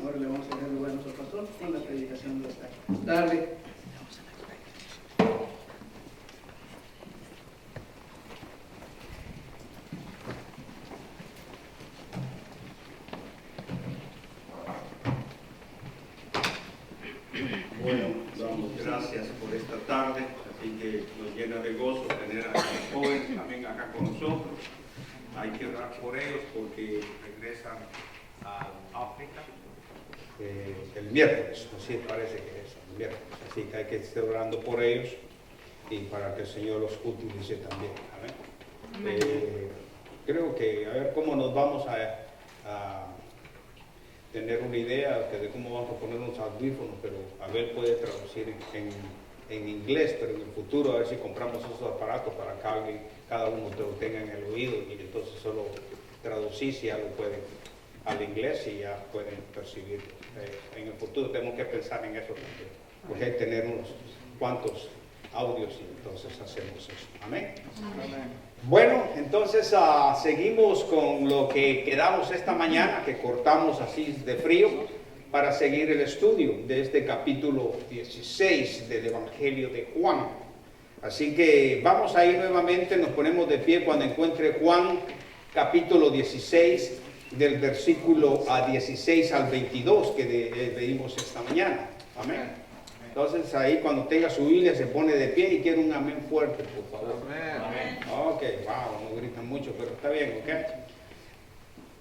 Ahora le vamos a dar lugar a nuestro pastor con la predicación de esta tarde. Bueno, damos gracias por esta tarde, así que nos llena de gozo tener a los jóvenes también acá con nosotros. Hay que orar por ellos porque regresan a África el miércoles, así parece que es el miércoles, así que hay que estar orando por ellos y para que el Señor los utilice también. Amén. Creo que a ver cómo nos vamos a tener una idea de cómo vamos a poner unos audífonos, pero a ver puede traducir en inglés, pero en el futuro a ver si compramos esos aparatos para que cada uno lo tenga en el oído y entonces solo traducir si ya lo pueden al inglés y ya pueden percibir. En el futuro tenemos que pensar en eso también, porque hay que tener unos cuantos audios y entonces hacemos eso. Amén. Amén. Bueno, entonces seguimos con lo que quedamos esta mañana, que cortamos así de frío, para seguir el estudio de este capítulo 16 del Evangelio de Juan. Así que vamos a ir nuevamente, nos ponemos de pie cuando encuentre Juan capítulo 16, del versículo 16 al 22 que leímos esta mañana. Amén. Entonces ahí cuando tenga su Biblia se pone de pie y quiere un amén fuerte, por favor. Amén. Ok, wow, no gritan mucho, pero está bien, ok.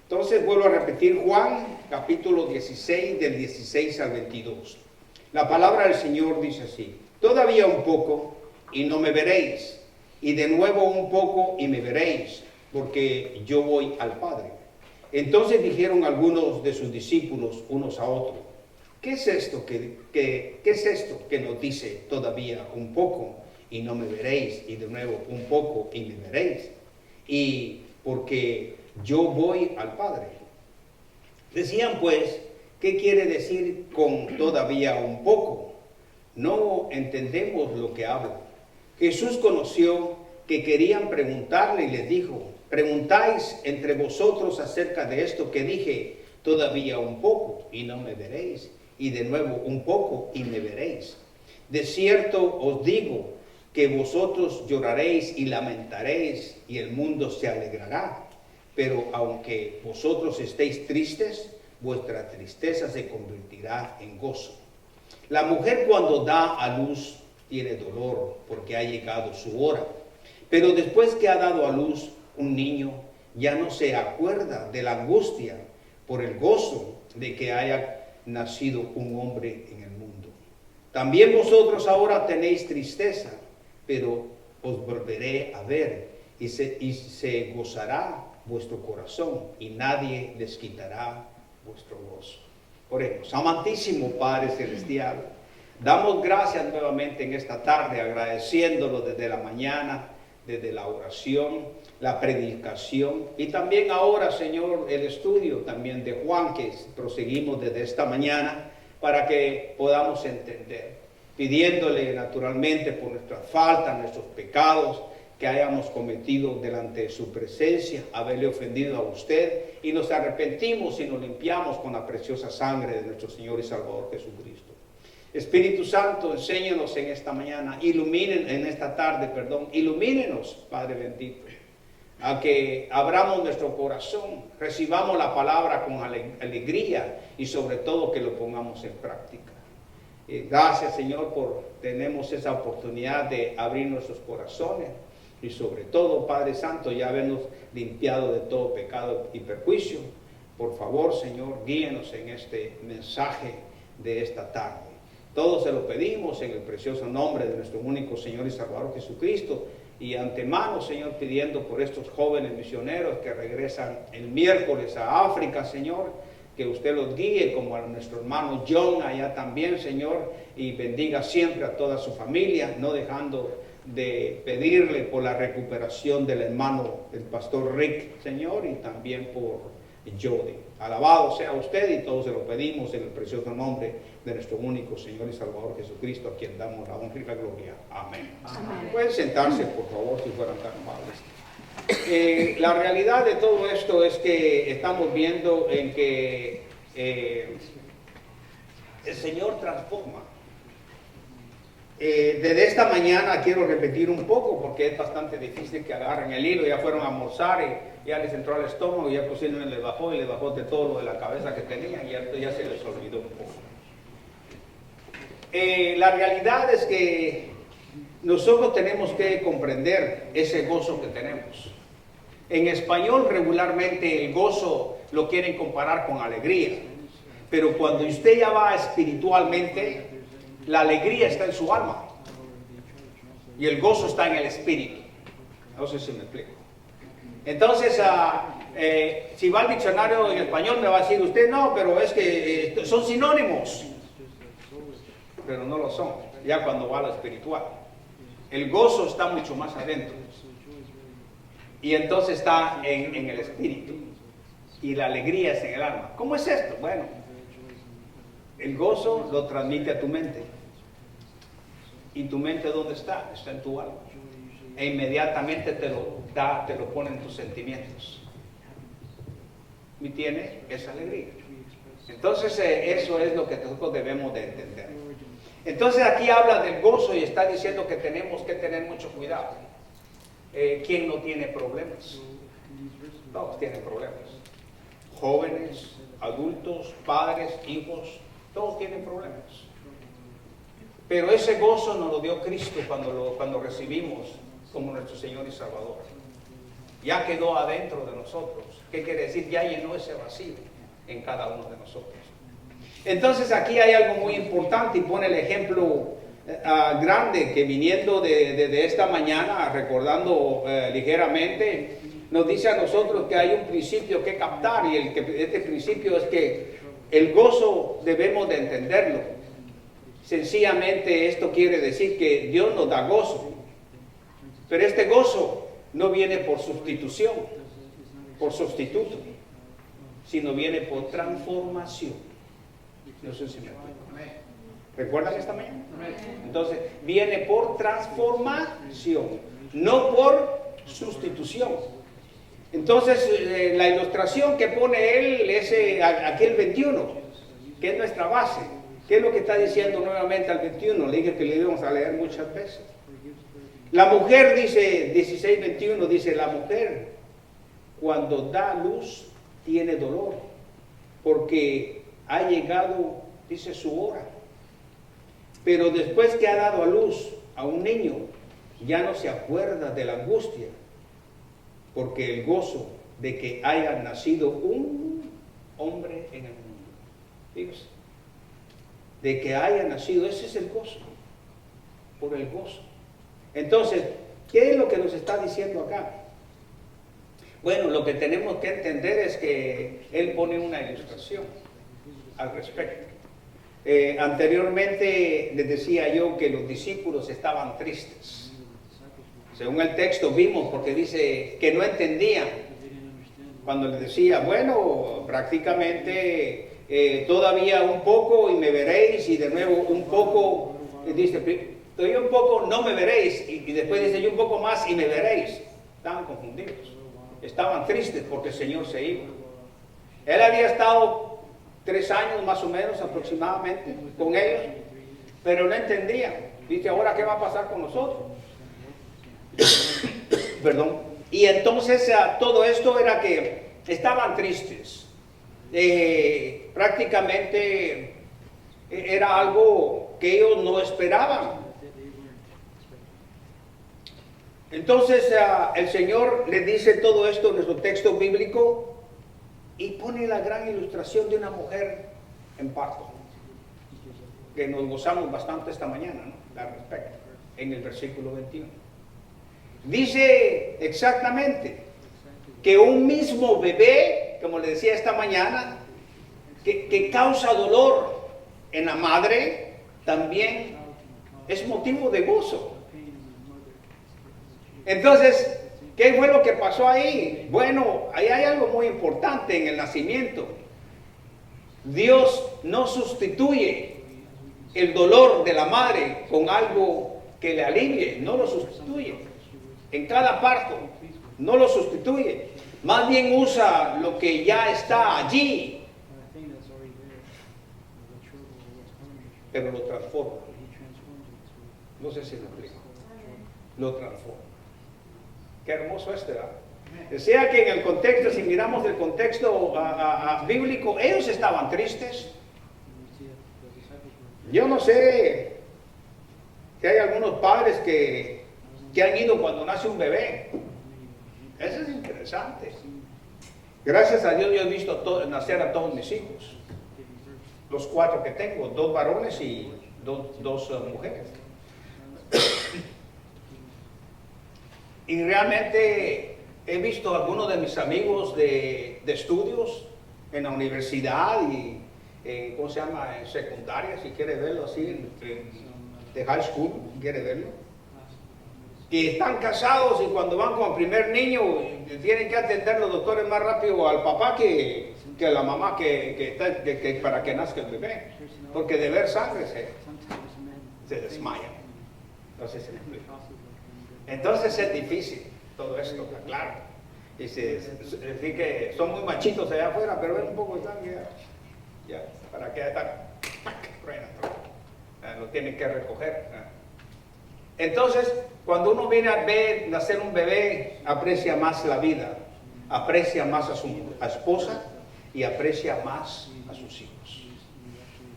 Entonces vuelvo a repetir Juan, capítulo 16, del 16 al 22. La palabra del Señor dice así: todavía un poco y no me veréis, y de nuevo un poco y me veréis, porque yo voy al Padre. Entonces dijeron algunos de sus discípulos unos a otros: ¿qué es esto ¿qué es esto que nos dice todavía un poco y no me veréis, y de nuevo un poco y me veréis? Y porque yo voy al Padre. Decían pues: ¿qué quiere decir con todavía un poco? No entendemos lo que habla. Jesús conoció que querían preguntarle y les dijo: ¿preguntáis entre vosotros acerca de esto que dije, todavía un poco y no me veréis? Y de nuevo un poco y me veréis. De cierto os digo que vosotros lloraréis y lamentaréis y el mundo se alegrará. Pero aunque vosotros estéis tristes, vuestra tristeza se convertirá en gozo. La mujer cuando da a luz tiene dolor porque ha llegado su hora. Pero después que ha dado a luz un niño, ya no se acuerda de la angustia por el gozo de que haya nacido un hombre en el mundo. También vosotros ahora tenéis tristeza, pero os volveré a ver y se gozará vuestro corazón y nadie les quitará vuestro gozo. Oremos. Amantísimo Padre Celestial, damos gracias nuevamente en esta tarde, agradeciéndolo desde la mañana, desde la oración, la predicación y también ahora, Señor, el estudio también de Juan que proseguimos desde esta mañana para que podamos entender, pidiéndole naturalmente por nuestras faltas, nuestros pecados que hayamos cometido delante de su presencia, haberle ofendido a usted, y nos arrepentimos y nos limpiamos con la preciosa sangre de nuestro Señor y Salvador Jesucristo. Espíritu Santo, enséñanos en esta mañana, ilumínenos, Padre bendito, a que abramos nuestro corazón, recibamos la palabra con alegría y sobre todo que lo pongamos en práctica. Gracias, Señor, tenemos esa oportunidad de abrir nuestros corazones y sobre todo, Padre Santo, ya habernos limpiado de todo pecado y perjuicio. Por favor, Señor, guíenos en este mensaje de esta tarde. Todo se lo pedimos en el precioso nombre de nuestro único Señor y Salvador Jesucristo. Y antemano, Señor, pidiendo por estos jóvenes misioneros que regresan el miércoles a África, Señor, que usted los guíe, como a nuestro hermano John allá también, Señor, y bendiga siempre a toda su familia, no dejando de pedirle por la recuperación del hermano, el pastor Rick, Señor, y también por Jody. Alabado sea usted, y todos se lo pedimos en el precioso nombre de nuestro único Señor y Salvador Jesucristo, a quien damos la honra y la gloria. Amén. Amén. Pueden sentarse, por favor, si fueran tan amables. La realidad de todo esto es que estamos viendo en que el Señor transforma. Desde esta mañana quiero repetir un poco porque es bastante difícil que agarren el hilo. Ya fueron a almorzar y ya les entró al estómago y ya posiblemente les bajó y les bajó de todo lo de la cabeza que tenían y ya se les olvidó un poco. La realidad es que nosotros tenemos que comprender ese gozo que tenemos. En español regularmente el gozo lo quieren comparar con alegría, pero cuando usted ya va espiritualmente, la alegría está en su alma y el gozo está en el espíritu. No sé si me explico. Entonces, si va al diccionario en español me va a decir usted, no, pero es que son sinónimos. Pero no lo son, ya cuando va a lo espiritual. El gozo está mucho más adentro. Y entonces está en el espíritu. Y la alegría es en el alma. ¿Cómo es esto? Bueno, el gozo lo transmite a tu mente. ¿Y tu mente dónde está? Está en tu alma. E inmediatamente te lo da, te lo pone en tus sentimientos. Y tiene esa alegría. Entonces eso es lo que nosotros debemos de entender. Entonces aquí habla del gozo y está diciendo que tenemos que tener mucho cuidado. ¿Quién no tiene problemas? Todos tienen problemas. Jóvenes, adultos, padres, hijos, todos tienen problemas. Pero ese gozo nos lo dio Cristo cuando recibimos como nuestro Señor y Salvador. Ya quedó adentro de nosotros. ¿Qué quiere decir? Ya llenó ese vacío en cada uno de nosotros. Entonces aquí hay algo muy importante y pone el ejemplo grande que viniendo de esta mañana, recordando ligeramente, nos dice a nosotros que hay un principio que captar y este principio es que el gozo debemos de entenderlo. Sencillamente esto quiere decir que Dios nos da gozo, pero este gozo no viene por sustitución, por sustituto, sino viene por transformación. No sé si me explico. ¿Recuerdan esta mañana? Entonces, viene por transformación, no por sustitución. Entonces, la ilustración que pone él es aquí el 21, que es nuestra base. ¿Qué es lo que está diciendo nuevamente al 21? Le dije que le íbamos a leer muchas veces. La mujer, dice 16:21, dice, la mujer cuando da luz tiene dolor, porque ha llegado, dice, su hora. Pero después que ha dado a luz a un niño, ya no se acuerda de la angustia, porque el gozo de que haya nacido un hombre en el mundo. Fíjese, de que haya nacido, ese es el gozo, por el gozo. Entonces, ¿qué es lo que nos está diciendo acá? Bueno, lo que tenemos que entender es que él pone una ilustración al respecto. Anteriormente les decía yo que los discípulos estaban tristes. Según el texto vimos, porque dice que no entendían. Cuando les decía, bueno, prácticamente todavía un poco y me veréis, y de nuevo un poco, dice, todavía un poco no me veréis, y después dice, yo un poco más y me veréis. Estaban confundidos, estaban tristes porque el Señor se iba. Él había estado 3 años más o menos aproximadamente con ellos, pero no entendían. Dice, ahora ¿qué va a pasar con nosotros? Perdón. Y entonces todo esto era que estaban tristes. Prácticamente era algo que ellos no esperaban. Entonces el Señor les dice todo esto en nuestro texto bíblico y pone la gran ilustración de una mujer en parto, que nos gozamos bastante esta mañana, ¿no? Al respecto, en el versículo 21. Dice exactamente que un mismo bebé, como le decía esta mañana, que causa dolor en la madre, también es motivo de gozo. Entonces, ¿qué fue lo que pasó ahí? Bueno, ahí hay algo muy importante en el nacimiento. Dios no sustituye el dolor de la madre con algo que le alivie, no lo sustituye. En cada parto, no lo sustituye. Más bien usa lo que ya está allí pero lo transforma. No sé si lo explico. Lo transforma. Qué hermoso ¿verdad? Decía que en el contexto, si miramos el contexto bíblico, ellos estaban tristes. Yo no sé que hay algunos padres que han ido cuando nace un bebé. Eso es interesante. Gracias a Dios yo he visto nacer a todos mis hijos. Los 4 que tengo, 2 varones y dos mujeres. Y realmente he visto a algunos de mis amigos de estudios en la universidad y ¿cómo se llama? En secundaria, si quiere verlo así, de high school, quiere verlo. Que están casados y cuando van con el primer niño tienen que atender los doctores más rápido al papá que a la mamá que para que nazca el bebé. Porque de ver sangre se desmayan. Entonces es difícil todo esto, claro. Y que son muy machitos allá afuera, pero ven un poco de sangre ya para que lo tienen que recoger. Entonces, cuando uno viene a ver nacer un bebé, aprecia más la vida, aprecia más a su esposa y aprecia más a sus hijos.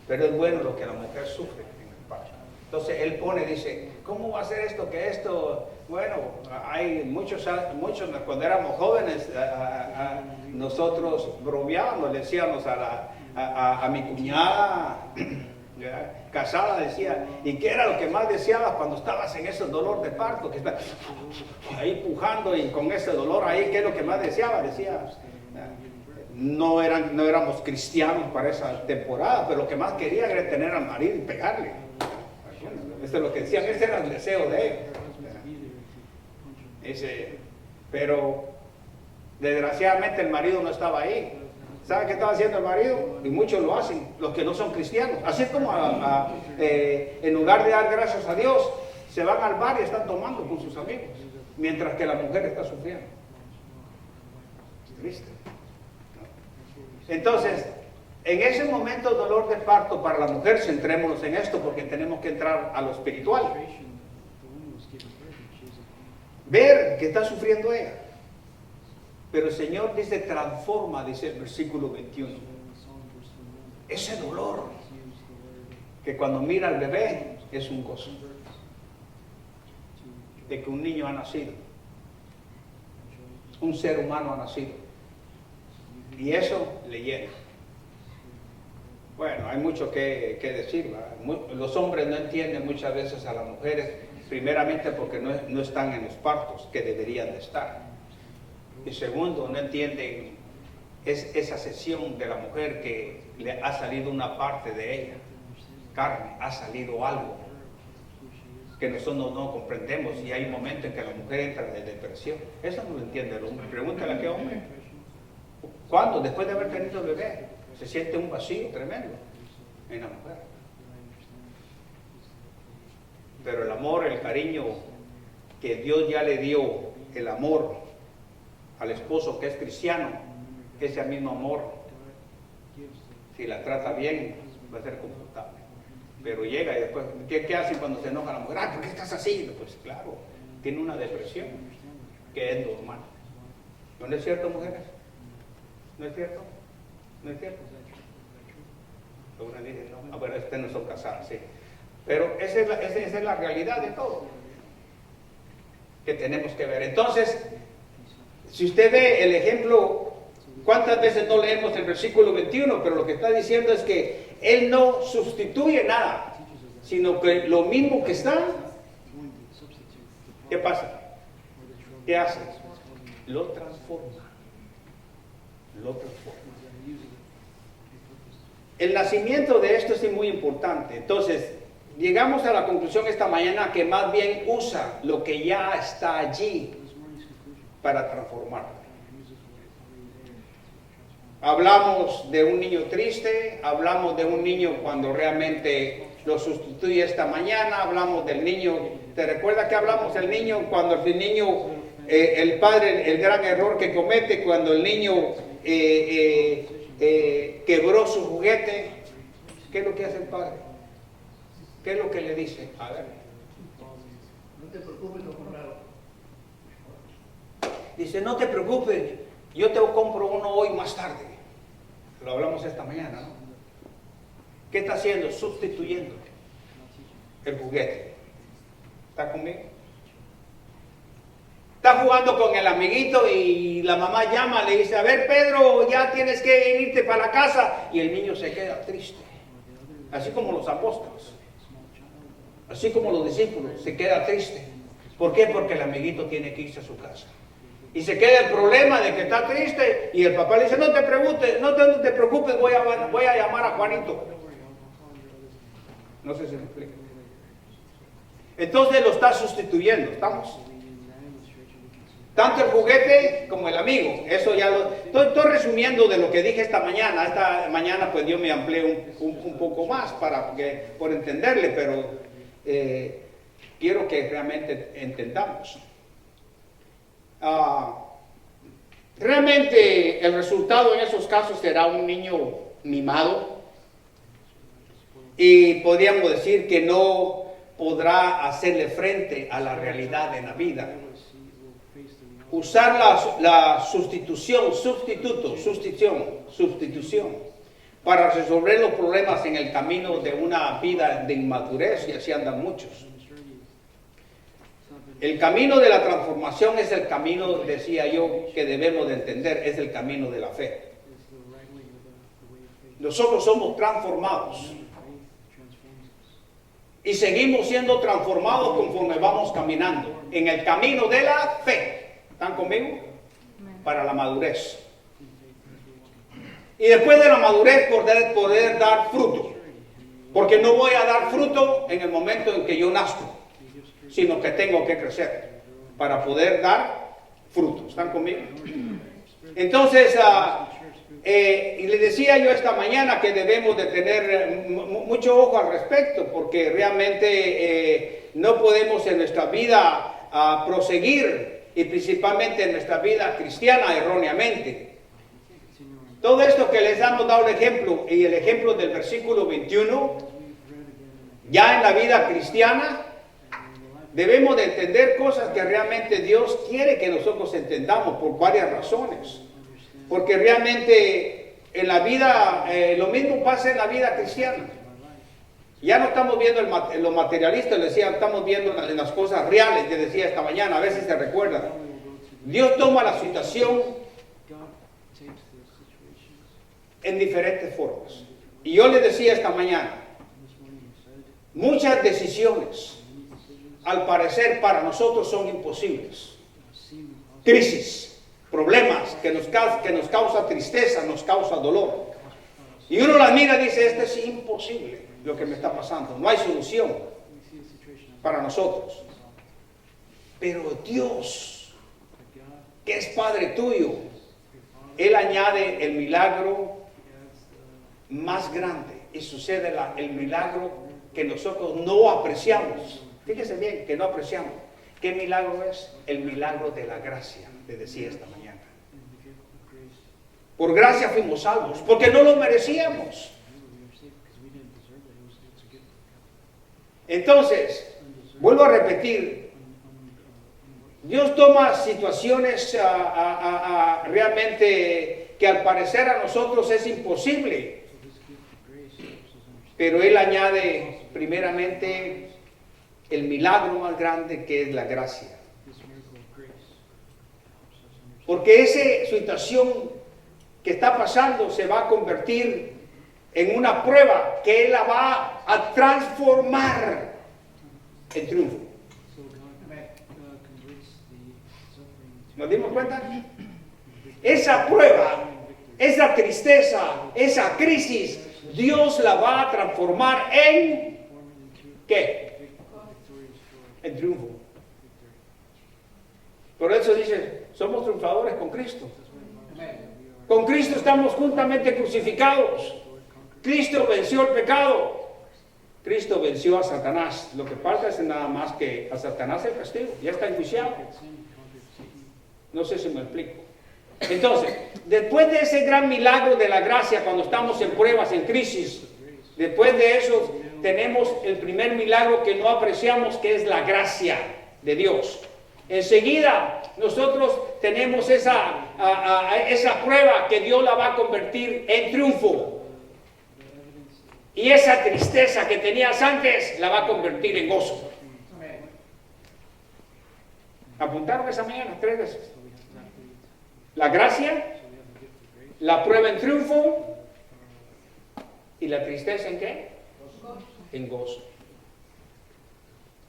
Pero es bueno lo que la mujer sufre en el parto. Entonces él dice, ¿cómo va a ser esto? Que esto, bueno, hay muchos cuando éramos jóvenes, nosotros bromeábamos, le decíamos a mi cuñada casada, decía, ¿y qué era lo que más deseabas cuando estabas en ese dolor de parto? Que estás ahí pujando y con ese dolor ahí, ¿qué es lo que más deseabas? Decía, no éramos cristianos para esa temporada, pero lo que más quería era tener al marido y pegarle. Eso es lo que decían, ese era el deseo de él. Pero desgraciadamente el marido no estaba ahí. ¿Sabe qué estaba haciendo el marido? Y muchos lo hacen, los que no son cristianos. Así es como en lugar de dar gracias a Dios, se van al bar y están tomando con sus amigos, mientras que la mujer está sufriendo. Triste. Entonces, en ese momento dolor de parto para la mujer, centrémonos en esto porque tenemos que entrar a lo espiritual. Ver que está sufriendo ella. Pero el Señor dice, transforma, dice el versículo 21. Ese dolor, que cuando mira al bebé, es un gozo. De que un niño ha nacido. Un ser humano ha nacido. Y eso le llena. Bueno, hay mucho que decir, ¿verdad? Los hombres no entienden muchas veces a las mujeres, primeramente porque no están en los partos que deberían de estar. Y segundo, no entienden esa sesión de la mujer que le ha salido una parte de ella, carne, ha salido algo que nosotros no comprendemos y hay momentos en que la mujer entra en depresión. Eso no lo entiende el hombre. Pregúntale a qué hombre. ¿Cuándo? Después de haber tenido el bebé, se siente un vacío tremendo en la mujer. Pero el amor, el cariño que Dios ya le dio, el amor al esposo que es cristiano, ese mismo amor, si la trata bien, va a ser confortable. Pero llega y después, ¿qué hacen cuando se enoja la mujer? Ah, ¿por qué estás así? Pues claro, tiene una depresión, que es normal. ¿No es cierto, mujeres? ¿No es cierto? ¿No es cierto? Algunas dicen, no, bueno, ustedes no son casadas, sí. Pero esa es la realidad de todo que tenemos que ver. Entonces, si usted ve el ejemplo, ¿cuántas veces no leemos el versículo 21? Pero lo que está diciendo es que Él no sustituye nada, sino que lo mismo que está, ¿qué pasa? ¿Qué hace? Lo transforma. Lo transforma. El nacimiento de esto es muy importante. Entonces, llegamos a la conclusión esta mañana que más bien usa lo que ya está allí para transformarlo. Hablamos de un niño triste, hablamos de un niño cuando realmente lo sustituye esta mañana, hablamos del niño, ¿te recuerdas que hablamos del niño cuando el niño, el padre, el gran error que comete cuando el niño quebró su juguete? ¿Qué es lo que hace el padre? ¿Qué es lo que le dice? A ver. No te preocupes por comprarlo. Dice, no te preocupes, yo te compro uno hoy más tarde. Lo hablamos esta mañana, ¿no? ¿Qué está haciendo? Sustituyendo el juguete. ¿Está conmigo? Está jugando con el amiguito y la mamá llama, le dice, a ver Pedro, ya tienes que irte para la casa. Y el niño se queda triste. Así como los apóstoles. Así como los discípulos, se queda triste. ¿Por qué? Porque el amiguito tiene que irse a su casa. Y se queda el problema de que está triste y el papá le dice, no te preocupes, voy a llamar a Juanito. No sé si me explico. Entonces lo está sustituyendo, ¿estamos? Tanto el juguete como el amigo. Eso ya lo estoy resumiendo de lo que dije esta mañana. Esta mañana pues yo me amplié un poco más por entenderle, pero quiero que realmente entendamos. Realmente el resultado en esos casos será un niño mimado y podríamos decir que no podrá hacerle frente a la realidad de la vida. Usar la sustitución para resolver los problemas en el camino de una vida de inmadurez, y así andan muchos. El camino de la transformación es el camino, decía yo, que debemos de entender, es el camino de la fe. Nosotros somos transformados y seguimos siendo transformados conforme vamos caminando en el camino de la fe. ¿Están conmigo? Para la madurez. Y después de la madurez poder dar fruto. Porque no voy a dar fruto en el momento en que yo nazco, sino que tengo que crecer para poder dar fruto. ¿Están conmigo? Entonces, y le decía yo esta mañana que debemos de tener mucho ojo al respecto, porque realmente no podemos en nuestra vida proseguir, y principalmente en nuestra vida cristiana, erróneamente. Todo esto que les hemos dado el ejemplo, y el ejemplo del versículo 21, ya en la vida cristiana, debemos de entender cosas que realmente Dios quiere que nosotros entendamos por varias razones. Porque realmente en la vida, lo mismo pasa en la vida cristiana. Ya no estamos viendo lo materialista, le decía, estamos viendo en las cosas reales, le decía esta mañana, a veces se recuerda. Dios toma la situación en diferentes formas. Y yo le decía esta mañana, muchas decisiones, al parecer para nosotros son imposibles. Crisis, problemas que nos causa tristeza, nos causa dolor. Y uno las mira y dice, esto es imposible lo que me está pasando, no hay solución para nosotros. Pero Dios, que es Padre tuyo, Él añade el milagro más grande y sucede el milagro que nosotros no apreciamos. Fíjese bien, que no apreciamos. ¿Qué milagro es? El milagro de la gracia, le decía esta mañana. Por gracia fuimos salvos, porque no lo merecíamos. Entonces, vuelvo a repetir, Dios toma situaciones realmente que al parecer a nosotros es imposible, pero Él añade primeramente el milagro más grande, que es la gracia. Porque esa situación que está pasando se va a convertir en una prueba que Él la va a transformar en triunfo. ¿Nos dimos cuenta? Esa prueba, esa tristeza, esa crisis, Dios la va a transformar en ¿qué? En triunfo. Por eso dice, somos triunfadores con Cristo. Con Cristo estamos juntamente crucificados. Cristo venció el pecado. Cristo venció a Satanás. Lo que falta es nada más que a Satanás el castigo. Ya está enjuiciado. No sé si me explico. Entonces, después de ese gran milagro de la gracia, cuando estamos en pruebas, en crisis, después de eso, tenemos el primer milagro que no apreciamos, que es la gracia de Dios. Enseguida nosotros tenemos esa prueba que Dios la va a convertir en triunfo. Y esa tristeza que tenías antes la va a convertir en gozo. ¿Apuntaron esa mañana 3 veces? La gracia, la prueba en triunfo y la tristeza ¿en qué? En gozo.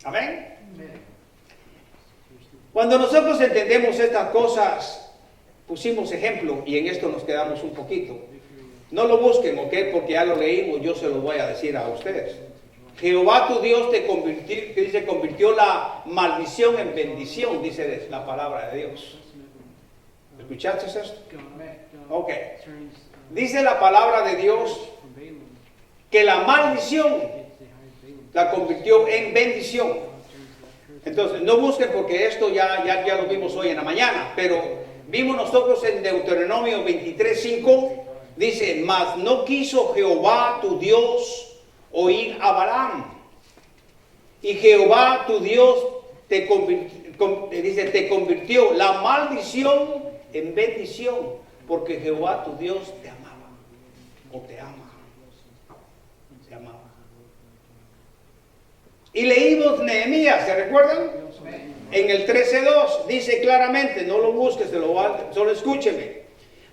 Amén. Cuando nosotros entendemos estas cosas, pusimos ejemplo y en esto nos quedamos un poquito. No lo busquen, ¿ok? Porque ya lo leímos, yo se lo voy a decir a ustedes. Jehová tu Dios te convirtió la maldición en bendición, dice la palabra de Dios. ¿Escuchaste esto? Ok. Dice la palabra de Dios que la maldición la convirtió en bendición. Entonces, no busquen porque esto ya lo vimos hoy en la mañana, pero vimos nosotros en Deuteronomio 23:5, dice, mas no quiso Jehová tu Dios oír a Balaam, y Jehová tu Dios te convirtió la maldición en bendición, porque Jehová tu Dios te amaba, o te ama, te amaba. Y leímos Nehemías, ¿se recuerdan? En el 13:2 dice claramente, no lo busques, solo escúcheme.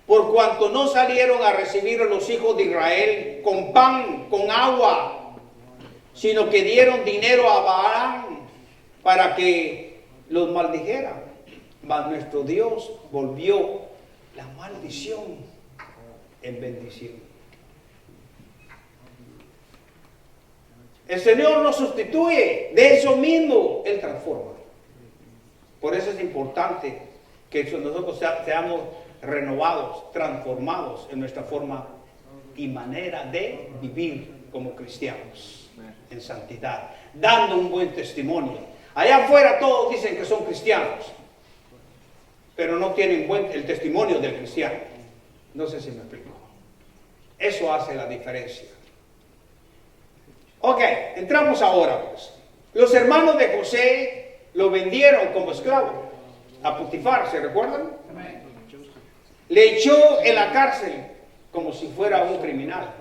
Por cuanto no salieron a recibir a los hijos de Israel con pan, con agua, sino que dieron dinero a Balaam para que los maldijera. Mas nuestro Dios volvió la maldición en bendición. El Señor nos sustituye, de eso mismo Él transforma. Por eso es importante que nosotros seamos renovados, transformados en nuestra forma y manera de vivir como cristianos, en santidad, dando un buen testimonio. Allá afuera todos dicen que son cristianos, pero no tienen el testimonio del cristiano. No sé si me explico. Eso hace la diferencia. Ok, entramos ahora pues. Los hermanos de José lo vendieron como esclavo a Potifar, ¿se recuerdan? Le echó en la cárcel como si fuera un criminal.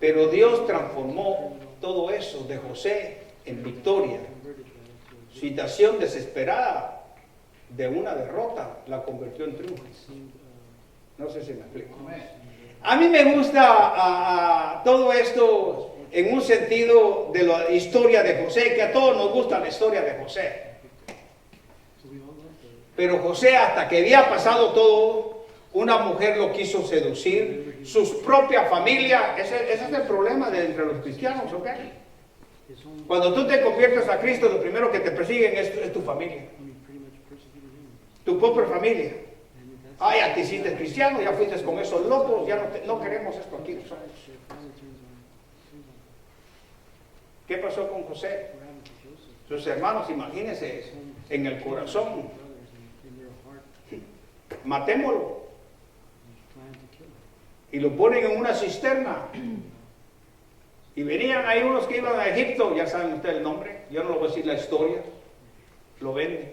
Pero Dios transformó todo eso de José en victoria. Situación desesperada de una derrota la convirtió en triunfo. No sé si me explico. A mí me gusta todo esto en un sentido de la historia de José, que a todos nos gusta la historia de José. Pero José, hasta que había pasado todo, una mujer lo quiso seducir, su propia familia. Ese es el problema entre los cristianos, ¿ok? Cuando tú te conviertes a Cristo, lo primero que te persiguen es tu familia, tu propia familia. Ay, ya te hiciste cristiano, ya fuiste con esos locos, ya no queremos esto aquí nosotros. ¿Qué pasó con José? Sus hermanos, imagínense, en el corazón, matémoslo. Y lo ponen en una cisterna. Y venían ahí unos que iban a Egipto, ya saben ustedes el nombre, yo no lo voy a decir la historia, lo venden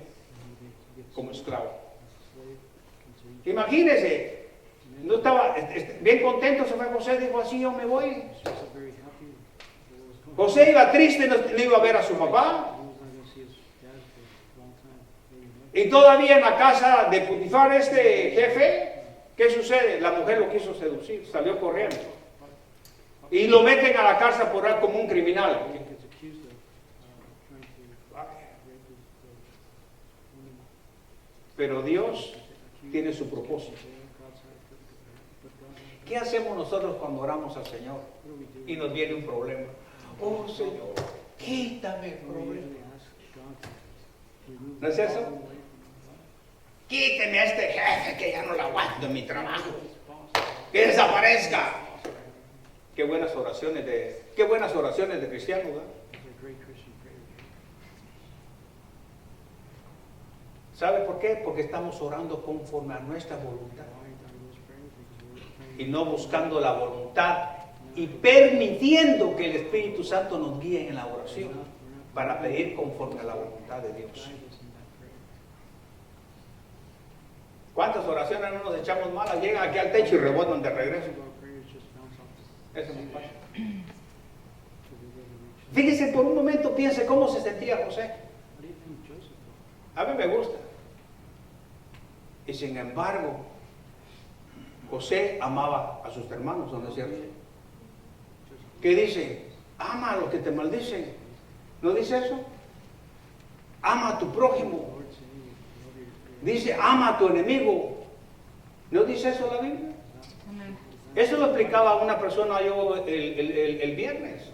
como esclavo. Imagínense, no estaba bien contento, se fue José, dijo así, yo me voy. José iba triste, no iba a ver a su papá. Y todavía en la casa de Potifar, este jefe, ¿qué sucede? La mujer lo quiso seducir, salió corriendo. Y lo meten a la cárcel por él como un criminal. Pero Dios tiene su propósito. ¿Qué hacemos nosotros cuando oramos al Señor y nos viene un problema? Oh Señor, quítame el problema. ¿No es eso? Quíteme a este jefe que ya no lo aguanto en mi trabajo. Que desaparezca. Qué buenas oraciones de cristianos, ¿verdad? ¿Sabe por qué? Porque estamos orando conforme a nuestra voluntad y no buscando la voluntad y permitiendo que el Espíritu Santo nos guíe en la oración para pedir conforme a la voluntad de Dios. ¿Cuántas oraciones no nos echamos malas? Llegan aquí al techo y rebotan de regreso. Eso me pasa. Fíjese por un momento, piense cómo se sentía José. A mí me gusta. Y sin embargo, José amaba a sus hermanos, ¿no es cierto? ¿Qué dice? Ama a los que te maldicen. ¿No dice eso? Ama a tu prójimo. Dice, ama a tu enemigo. ¿No dice eso la Biblia? Eso lo explicaba a una persona yo el viernes.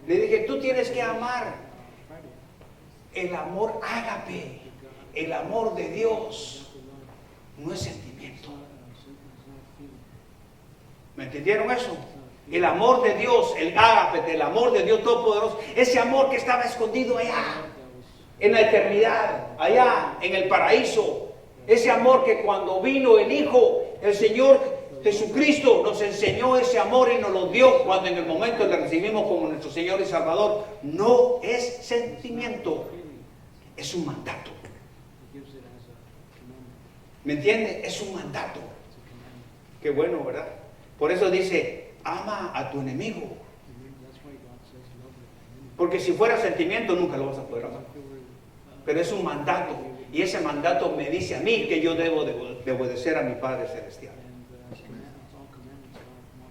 Le dije, tú tienes que amar el amor ágape, el amor de Dios. No es sentimiento. ¿Me entendieron eso? El amor de Dios, el ágape, el amor de Dios Todopoderoso, ese amor que estaba escondido allá, en la eternidad, allá en el paraíso. Ese amor que cuando vino el Hijo, el Señor Jesucristo, nos enseñó ese amor y nos lo dio cuando en el momento le recibimos como nuestro Señor y Salvador. No es sentimiento, es un mandato. ¿Me entiende? Es un mandato. Qué bueno, ¿verdad? Por eso dice, ama a tu enemigo. Porque si fuera sentimiento nunca lo vas a poder amar. Pero es un mandato. Y ese mandato me dice a mí que yo debo de obedecer a mi Padre Celestial.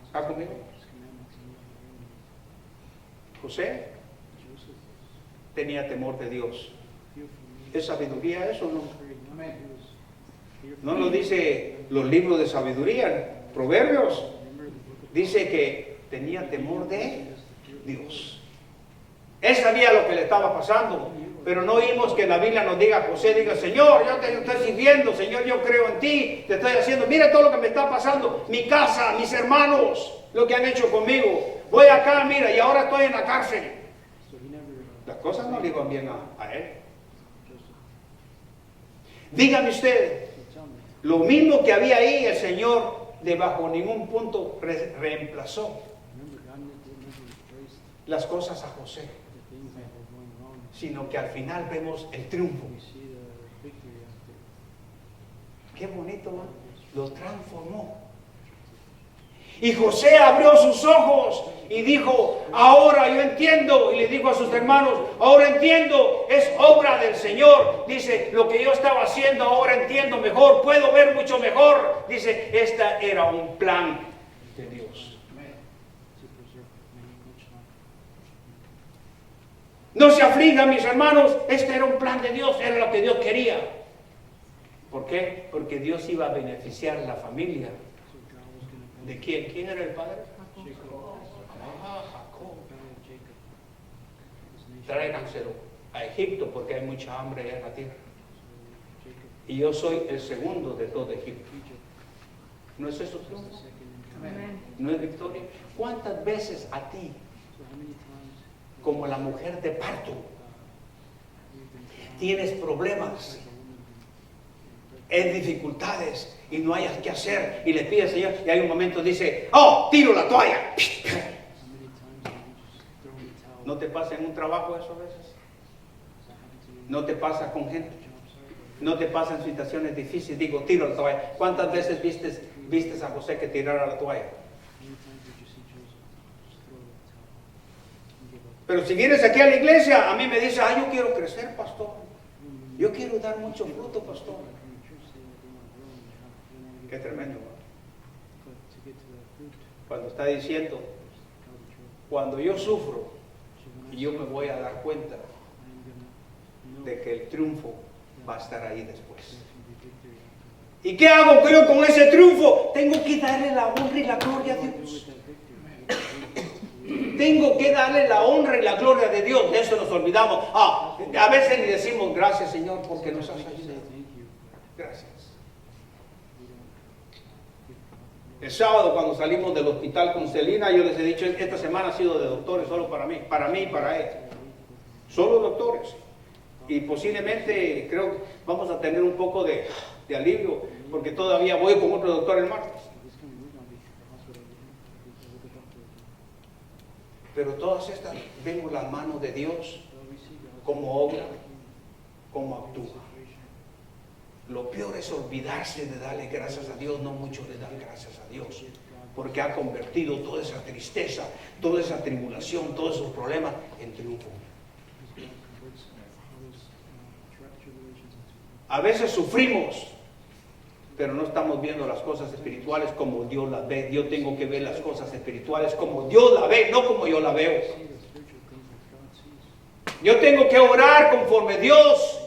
¿Está conmigo? José tenía temor de Dios. ¿Es sabiduría eso o no? ¿No lo dice los libros de sabiduría? Proverbios. Dice que tenía temor de Dios. Él sabía lo que le estaba pasando. Pero no oímos que la Biblia nos diga, José diga, Señor, yo te estoy sirviendo, Señor, yo creo en ti, te estoy haciendo, mira todo lo que me está pasando, mi casa, mis hermanos, lo que han hecho conmigo. Voy acá, mira, y ahora estoy en la cárcel. Las cosas no le iban bien a él. Dígame usted, lo mismo que había ahí, el Señor de bajo ningún punto reemplazó las cosas a José, sino que al final vemos el triunfo. Qué bonito, ¿no? Lo transformó. Y José abrió sus ojos y dijo, ahora yo entiendo, y le dijo a sus hermanos, ahora entiendo, es obra del Señor. Dice, lo que yo estaba haciendo ahora entiendo mejor, puedo ver mucho mejor. Dice, esta era un plan de Dios. No se aflijan, mis hermanos, este era un plan de Dios, era lo que Dios quería. ¿Por qué? Porque Dios iba a beneficiar la familia. ¿De quién? ¿Quién era el padre? Jacob. Tráiganselo a Egipto porque hay mucha hambre allá en la tierra. Y yo soy el segundo de todo Egipto. ¿No es eso triunfo? ¿No es victoria? ¿Cuántas veces a ti, como la mujer de parto, tienes problemas, en dificultades y no hayas qué hacer y le pides al Señor y hay un momento dice, oh, tiro la toalla? ¿No te pasa en un trabajo eso a veces? ¿No te pasa con gente? ¿No te pasa en situaciones difíciles? Digo, tiro la toalla. ¿Cuántas veces vistes a José que tirara la toalla? Pero si vienes aquí a la iglesia, a mí me dice, yo quiero crecer, pastor. Yo quiero dar mucho fruto, pastor. Qué tremendo, ¿no? Cuando está diciendo, cuando yo sufro, yo me voy a dar cuenta de que el triunfo va a estar ahí después. ¿Y qué hago yo con ese triunfo? Tengo que darle la honra y la gloria a Dios. Tengo que darle la honra y la gloria de Dios. De eso nos olvidamos. A veces ni decimos gracias, Señor, porque nos has ayudado. Gracias. El sábado cuando salimos del hospital con Celina, yo les he dicho, esta semana ha sido de doctores solo para mí y para él. Solo doctores. Y posiblemente creo que vamos a tener un poco de alivio, porque todavía voy con otro doctor el martes. Pero todas estas vemos la mano de Dios, cómo obra, cómo actúa. Lo peor es olvidarse de darle gracias a Dios. No muchos le dan gracias a Dios, porque ha convertido toda esa tristeza, toda esa tribulación, todos esos problemas en triunfo. A veces sufrimos, pero no estamos viendo las cosas espirituales como Dios las ve. Yo tengo que ver las cosas espirituales como Dios las ve, no como yo las veo. Yo tengo que orar conforme Dios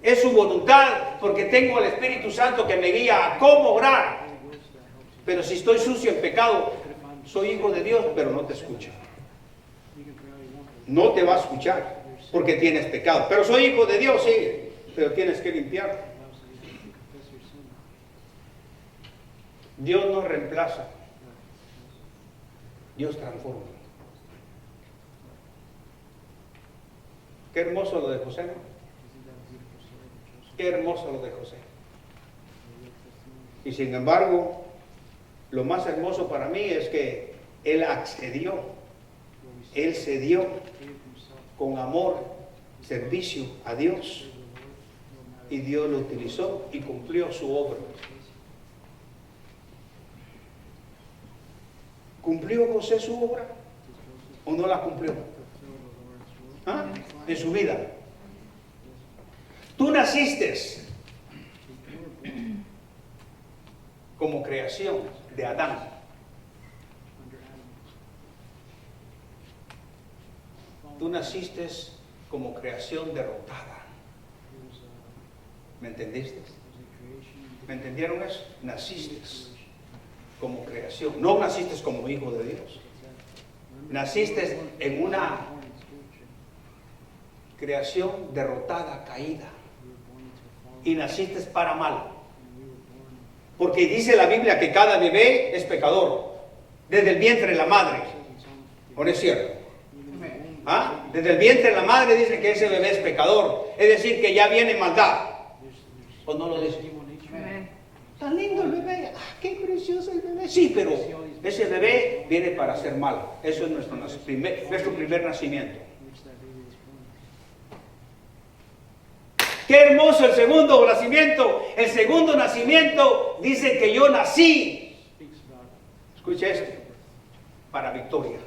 es su voluntad, porque tengo el Espíritu Santo que me guía a cómo orar. Pero si estoy sucio en pecado, soy hijo de Dios, pero no te escucha. No te va a escuchar porque tienes pecado. Pero soy hijo de Dios, sí, pero tienes que limpiar. Dios no reemplaza, Dios transforma. Qué hermoso lo de José, ¿no? Qué hermoso lo de José. Y sin embargo, lo más hermoso para mí es que él accedió, él cedió con amor, servicio a Dios, y Dios lo utilizó y cumplió su obra. ¿Cumplió José su obra o no la cumplió? ¿Ah? En su vida. Tú naciste como creación de Adán. Tú naciste como creación derrotada. ¿Me entendiste? ¿Me entendieron eso? Naciste como creación. No naciste como hijo de Dios. Naciste en una creación derrotada, caída. Y naciste para mal. Porque dice la Biblia que cada bebé es pecador. Desde el vientre de la madre. ¿O no es cierto? ¿Ah? Desde el vientre de la madre dice que ese bebé es pecador. Es decir, que ya viene maldad. ¿O no lo dice? Tan lindo el bebé. ¡Ah, qué precioso el bebé! Sí, pero ese bebé viene para ser malo. Eso es nuestro primer nacimiento. ¡Qué hermoso el segundo nacimiento! El segundo nacimiento dice que yo nací. Escucha esto. Para victoria.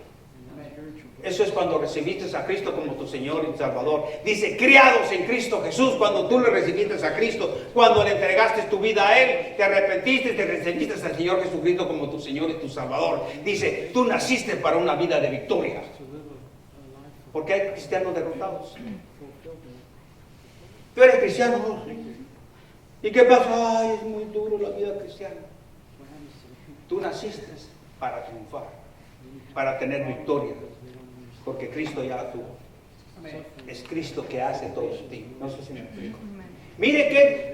Eso es cuando recibiste a Cristo como tu Señor y Salvador. Dice, criados en Cristo Jesús. Cuando tú le recibiste a Cristo, cuando le entregaste tu vida a Él, te arrepentiste, te recibiste al Señor Jesucristo como tu Señor y tu Salvador. Dice, tú naciste para una vida de victoria. Porque hay cristianos derrotados. Tú eres cristiano. ¿Y qué pasa? Ay, es muy duro la vida cristiana. Tú naciste para triunfar, para tener victoria. Porque Cristo ya la tuvo. Es Cristo que hace todo en ti. No sé si me explico. Mire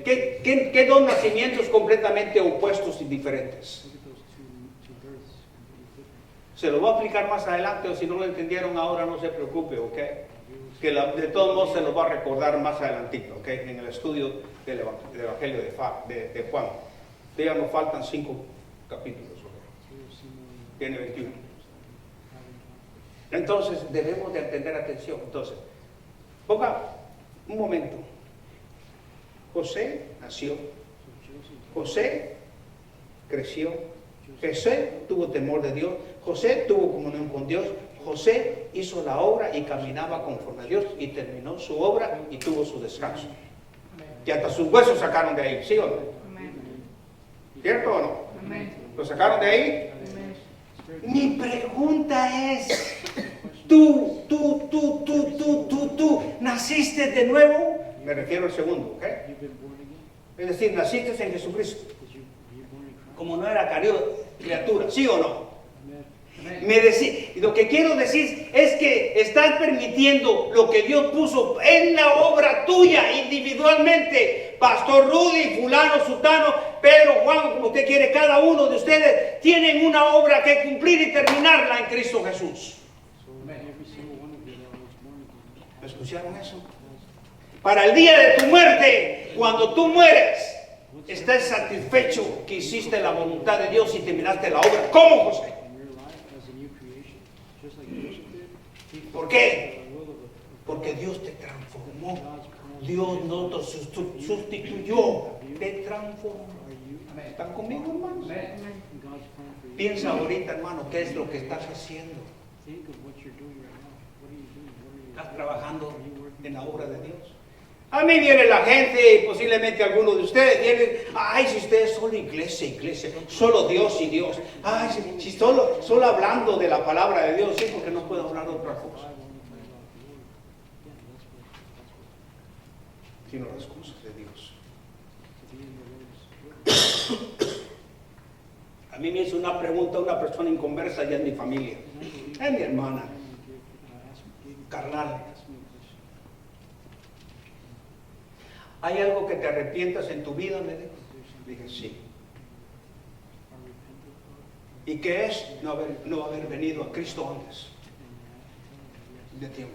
qué dos nacimientos completamente opuestos y diferentes. Se lo voy a explicar más adelante, o si no lo entendieron ahora, no se preocupe, ¿ok? Que de todos modos se lo va a recordar más adelantito, ¿ok? En el estudio del Evangelio de Juan. Ya nos faltan 5 capítulos, ¿ok? Tiene 21. Entonces debemos de tener atención. Entonces, ponga un momento. José nació. José creció. José tuvo temor de Dios. José tuvo comunión con Dios. José hizo la obra y caminaba conforme a Dios y terminó su obra y tuvo su descanso. Y hasta sus huesos sacaron de ahí, ¿sí o no? ¿Cierto o no? ¿Lo sacaron de ahí? Mi pregunta es, ¿tú naciste de nuevo? Me refiero al segundo, ¿ok? Es decir, naciste en Jesucristo. Como no era criatura, ¿sí o no? Lo que quiero decir es que estás permitiendo lo que Dios puso en la obra tuya individualmente. Pastor Rudy, fulano, sultano, Pedro, Juan, como usted quiere, cada uno de ustedes tienen una obra que cumplir y terminarla en Cristo Jesús. ¿Escucharon eso? Para el día de tu muerte, cuando tú mueres, estés satisfecho que hiciste la voluntad de Dios y terminaste la obra como José. ¿Por qué? Porque Dios te transformó. Dios no te sustituyó, te transformó. ¿Están conmigo, hermanos? Piensa ahorita, hermano, ¿qué es lo que estás haciendo? ¿Estás trabajando en la obra de Dios? A mí viene la gente y posiblemente algunos de ustedes vienen, ay, si ustedes solo iglesia, solo Dios y Dios. Ay, si solo hablando de la palabra de Dios, sí, porque no puedo hablar de otra cosa. Sino las cosas de Dios. A mí me hizo una pregunta una persona inconversa ya en mi familia, es mi hermana, carnal. ¿Hay algo que te arrepientas en tu vida? Me dijo. Dije, sí. ¿Y qué es? No haber venido a Cristo antes de tiempo.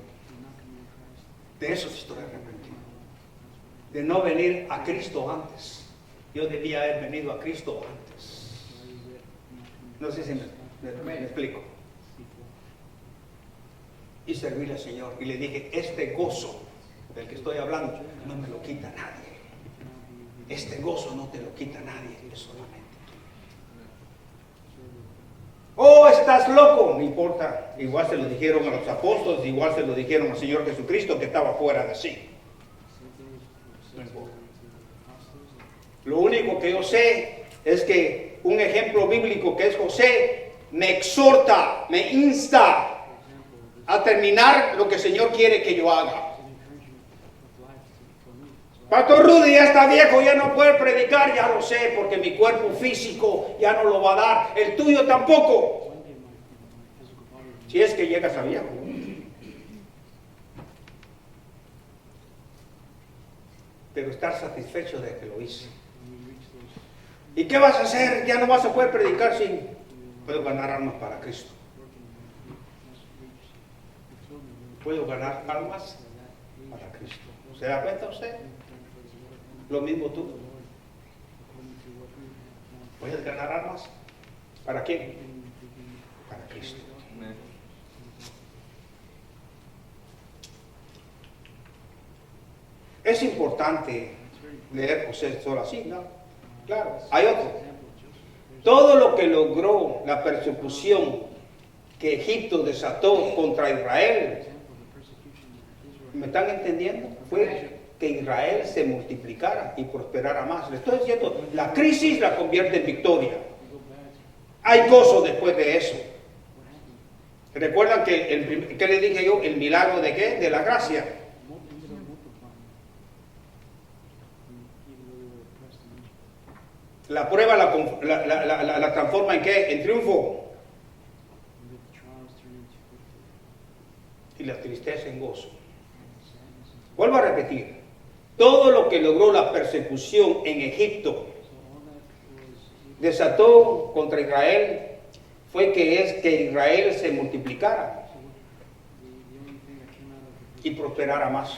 De eso sí estoy arrepentido. De no venir a Cristo antes. Yo debía haber venido a Cristo antes. No sé si me explico. Y serví al Señor. Y le dije, este gozo del que estoy hablando no me lo quita nadie. Este gozo no te lo quita nadie, es solamente tú. Oh, estás loco, no importa. Igual se lo dijeron a los apóstoles, igual se lo dijeron al Señor Jesucristo que estaba fuera de sí. No importa. Lo único que yo sé es que un ejemplo bíblico que es José me exhorta, me insta a terminar lo que el Señor quiere que yo haga. Pastor Rudy ya está viejo, ya no puede predicar, ya lo sé, porque mi cuerpo físico ya no lo va a dar, el tuyo tampoco. Si es que llegas a viejo. Pero estar satisfecho de que lo hice. ¿Y qué vas a hacer? Ya no vas a poder predicar sin... Puedo ganar almas para Cristo. Puedo ganar almas para Cristo. ¿Se da cuenta usted? Lo mismo tú. ¿Puedes ganar almas? ¿Para quién? Para Cristo. Es importante leer José solo así, ¿no? Claro, hay otro. Todo lo que logró la persecución que Egipto desató contra Israel, ¿me están entendiendo? Fue que Israel se multiplicara y prosperara más. Le estoy diciendo, la crisis la convierte en victoria. Hay gozo después de eso. ¿Recuerdan que ¿qué le dije yo? ¿El milagro de qué? De la gracia. La prueba la transforma en qué? En triunfo. Y la tristeza en gozo. Vuelvo a repetir. Todo lo que logró la persecución en Egipto desató contra Israel fue que Israel se multiplicara y prosperara más.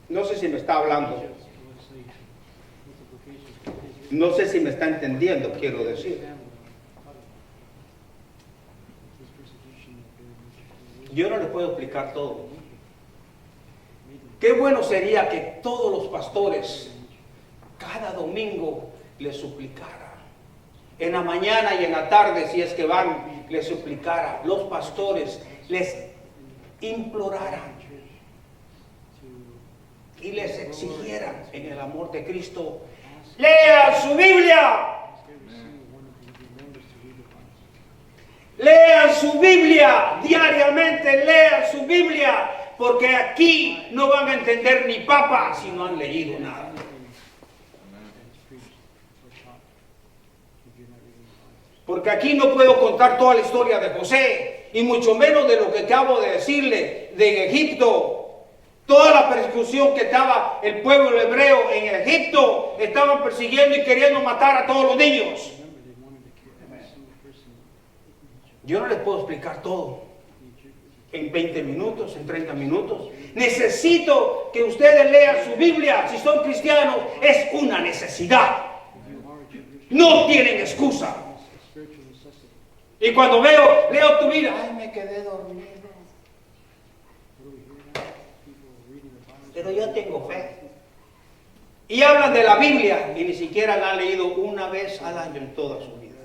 No sé si me está hablando. No sé si me está entendiendo, quiero decir. Yo no le puedo explicar todo. Qué bueno sería que todos los pastores cada domingo les suplicara. En la mañana y en la tarde, si es que van, les suplicara. Los pastores les imploraran y les exigieran en el amor de Cristo. Lean su Biblia. Lean su Biblia. Diariamente lean su Biblia. Porque aquí no van a entender ni papa si no han leído nada. Porque aquí no puedo contar toda la historia de José. Y mucho menos de lo que acabo de decirle de Egipto. Toda la persecución que estaba el pueblo hebreo en Egipto, estaban persiguiendo y queriendo matar a todos los niños. Yo no les puedo explicar todo en 20 minutos, en 30 minutos. Necesito que ustedes lean su Biblia. Si son cristianos, es una necesidad. No tienen excusa. Y cuando leo tu Biblia, ay, me quedé dormido. Pero yo tengo fe. Y hablan de la Biblia y ni siquiera la han leído una vez al año en toda su vida.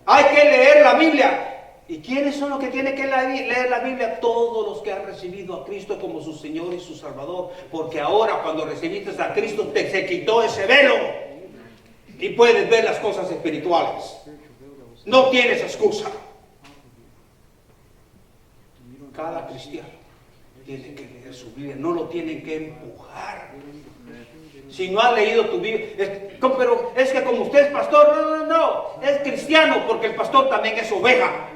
Hay que leer la Biblia. ¿Y quiénes son los que tienen que leer la Biblia? Todos los que han recibido a Cristo como su Señor y su Salvador. Porque ahora cuando recibiste a Cristo se quitó ese velo. Y puedes ver las cosas espirituales. No tienes excusa. Cada cristiano tiene que leer su Biblia. No lo tienen que empujar. Si no has leído tu Biblia, pero es que como usted es pastor, no, es cristiano porque el pastor también es oveja.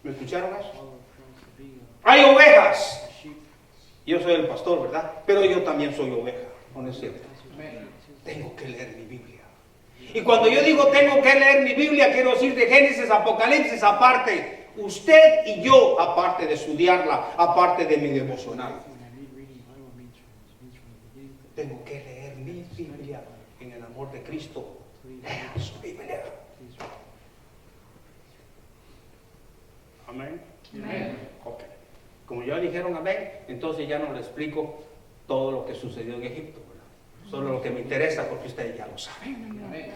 ¿Me escucharon eso? Hay ovejas. Yo soy el pastor, ¿verdad? Pero yo también soy oveja, ¿no es cierto? Tengo que leer mi Biblia. Y cuando yo digo tengo que leer mi Biblia, quiero decir de Génesis, Apocalipsis aparte. Usted y yo, aparte de estudiarla, aparte de mi devocional. Tengo que leer mi Biblia en el amor de Cristo. Lean su Biblia. Amén. Amén. Ok. Como ya dijeron amén, entonces ya no le explico todo lo que sucedió en Egipto, ¿verdad? Solo lo que me interesa porque ustedes ya lo saben. Amén.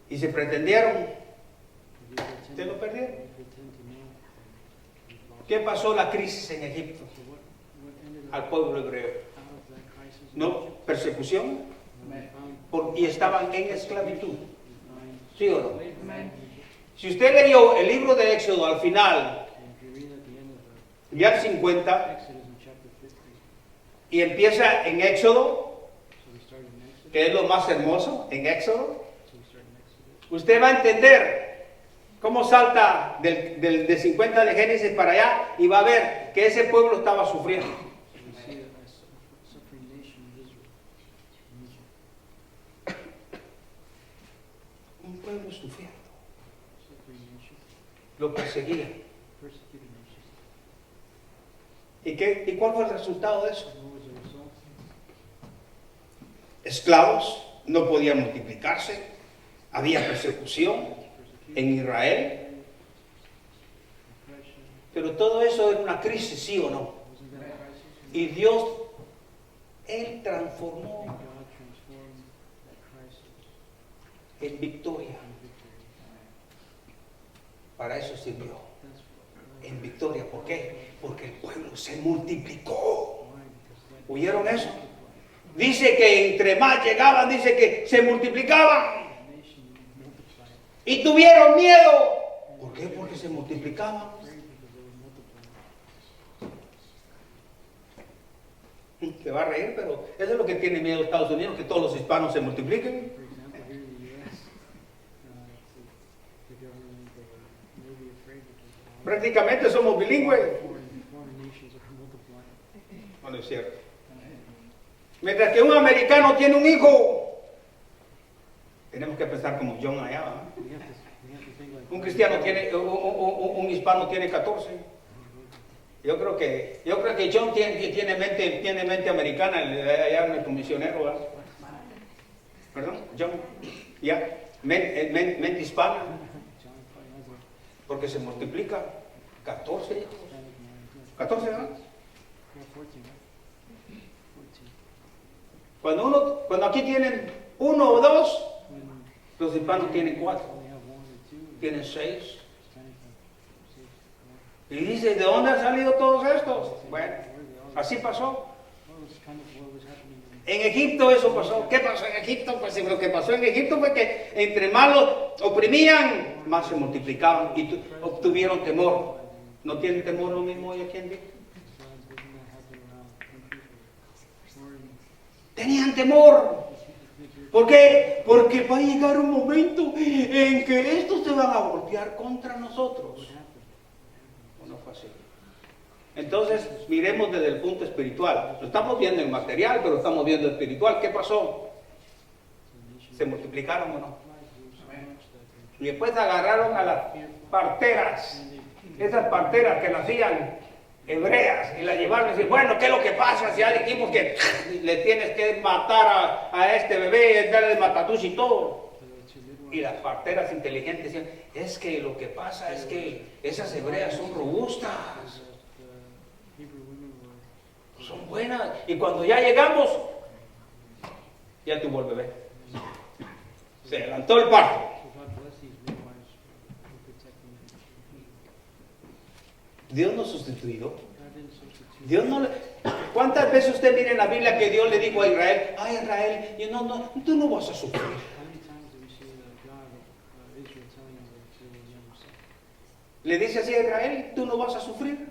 Y se pretendieron, se lo perdieron. ¿Qué pasó la crisis en Egipto al pueblo hebreo? ¿No? Persecución. Y estaban en esclavitud. ¿Sí o no? Si usted leyó el libro de Éxodo al final, ya al 50, y empieza en Éxodo, que es lo más hermoso, en Éxodo, usted va a entender cómo salta del 50 de Génesis para allá y va a ver que ese pueblo estaba sufriendo. Un pueblo sufriendo. Lo perseguían. ¿Y cuál fue el resultado de eso? Esclavos, no podían multiplicarse, había persecución en Israel, pero todo eso era una crisis, ¿sí o no? Y Dios, Él transformó en victoria. Para eso sirvió. En victoria, ¿por qué? Porque el pueblo se multiplicó. ¿Oyeron eso? Dice que entre más llegaban, dice que se multiplicaban. Y tuvieron miedo. ¿Por qué? Porque se multiplicaban. Se va a reír, pero eso es lo que tiene miedo Estados Unidos, que todos los hispanos se multipliquen. Prácticamente somos bilingües. No es cierto. Mientras que un americano tiene un hijo, tenemos que pensar como John allá, ¿no? Un cristiano tiene, un hispano tiene 14. Yo creo que John tiene mente americana, allá nuestro misionero, ¿verdad? ¿Perdón? John, ya, mente hispana, porque se multiplica 14 hijos. 14, ¿verdad? Cuando aquí tienen 1 o 2, los hispanos tienen 4, tienen 6. Y dice, ¿de dónde han salido todos estos? Bueno, así pasó. En Egipto eso pasó. ¿Qué pasó en Egipto? Pues lo que pasó en Egipto fue que entre más los oprimían, más se multiplicaban y obtuvieron temor. ¿No tienen temor lo mismo hoy aquí en día? Tenían temor. ¿Por qué? Porque va a llegar un momento en que estos se van a golpear contra nosotros. No fue así. Entonces, miremos desde el punto espiritual. Lo estamos viendo en material, pero estamos viendo el espiritual. ¿Qué pasó? ¿Se multiplicaron o no? Y después agarraron a las parteras. Esas parteras que nacían hebreas y las llevaron y decían, bueno, ¿qué es lo que pasa? Si ya dijimos que le tienes que matar a este bebé, darle matatús y todo. Y las parteras inteligentes decían, es que lo que pasa es que esas hebreas son robustas, son buenas. Y cuando ya llegamos, ya tuvo el bebé. Se adelantó el parto. Dios no sustituyó. Dios no le... ¿Cuántas veces usted mira en la Biblia que Dios le dijo a Israel, ay Israel, tú no vas a sufrir? Le dice así a Israel, tú no vas a sufrir.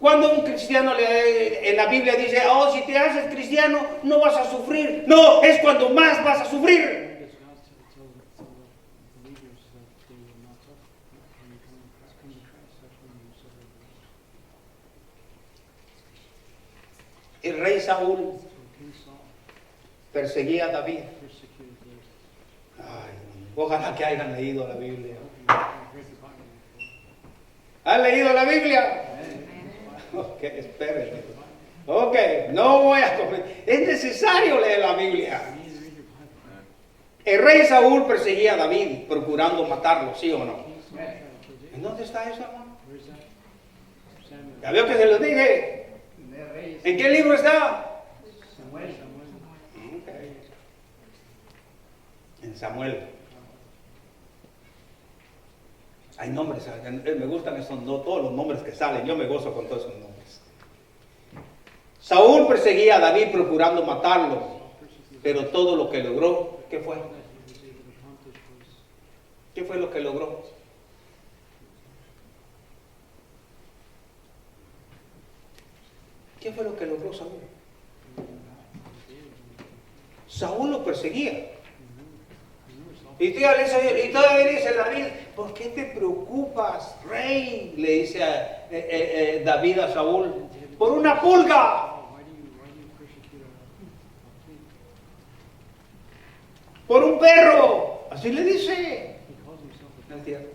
Cuando un cristiano en la Biblia dice, oh, si te haces cristiano, no vas a sufrir. No, es cuando más vas a sufrir. El rey Saúl perseguía a David. Ay, ojalá que hayan leído la Biblia. ¿Han leído la Biblia? Ok, espérenme. Ok, no voy a comer. Es necesario leer la Biblia. El rey Saúl perseguía a David, procurando matarlo, ¿sí o no? ¿En dónde está eso, hermano? Ya veo que se lo dije. ¿En qué libro está? Samuel. Okay. En Samuel. Hay nombres, me gustan esos, no, todos los nombres que salen, yo me gozo con todos esos nombres. Saúl perseguía a David procurando matarlo, pero todo lo que logró, ¿qué fue? ¿Qué fue lo que logró? ¿Qué fue lo que logró Saúl? Saúl lo perseguía. Y todavía dice David, ¿por qué te preocupas, rey? Le dice a David a Saúl, por una pulga, por un perro, así le dice. ¿No es cierto?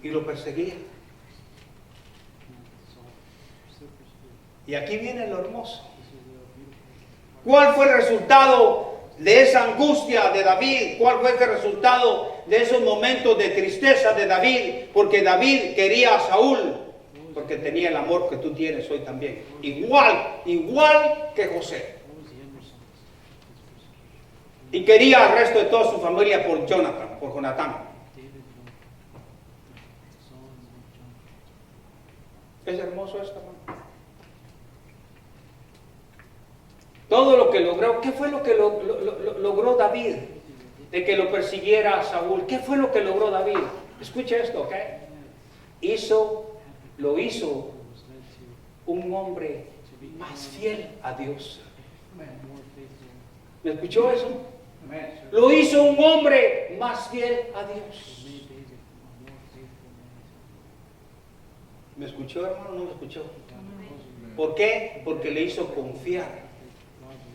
Y lo perseguía. Y aquí viene lo hermoso. ¿Cuál fue el resultado de esa angustia de David? ¿Cuál fue el resultado de esos momentos de tristeza de David? Porque David quería a Saúl, porque tenía el amor que tú tienes hoy también. Igual que José. Y quería al resto de toda su familia por Jonatán. ¿Es hermoso esto, hermano? Todo lo que logró, ¿qué fue lo que logró David? De que lo persiguiera a Saúl. ¿Qué fue lo que logró David? Escuche esto, ¿ok? Lo hizo un hombre más fiel a Dios. ¿Me escuchó eso? Lo hizo un hombre más fiel a Dios. ¿Me escuchó, hermano? ¿No me escuchó? ¿Por qué? Porque le hizo confiar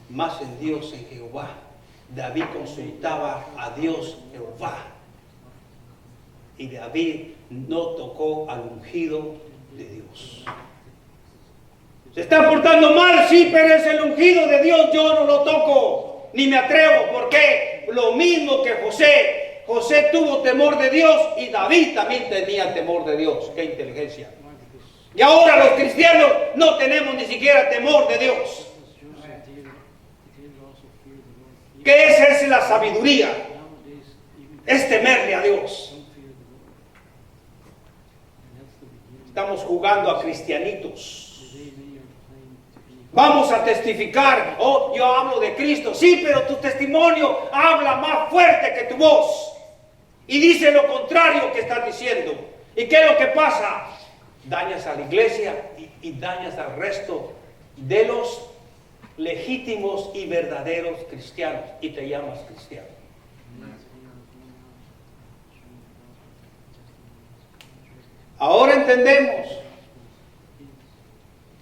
más en Dios, en Jehová. David consultaba a Dios, Jehová. Y David no tocó al ungido de Dios. ¿Se está portando mal? Sí, pero es el ungido de Dios. Yo no lo toco, ni me atrevo. ¿Por qué? Lo mismo que José. José tuvo temor de Dios y David también tenía temor de Dios. ¡Qué inteligencia! Y ahora los cristianos no tenemos ni siquiera temor de Dios. ¿Qué es la sabiduría? Es temerle a Dios. Estamos jugando a cristianitos. Vamos a testificar. Oh, yo hablo de Cristo. Sí, pero tu testimonio habla más fuerte que tu voz. Y dice lo contrario que estás diciendo. ¿Y qué es lo que pasa? Dañas a la iglesia y dañas al resto de los legítimos y verdaderos cristianos, y te llamas cristiano. Ahora entendemos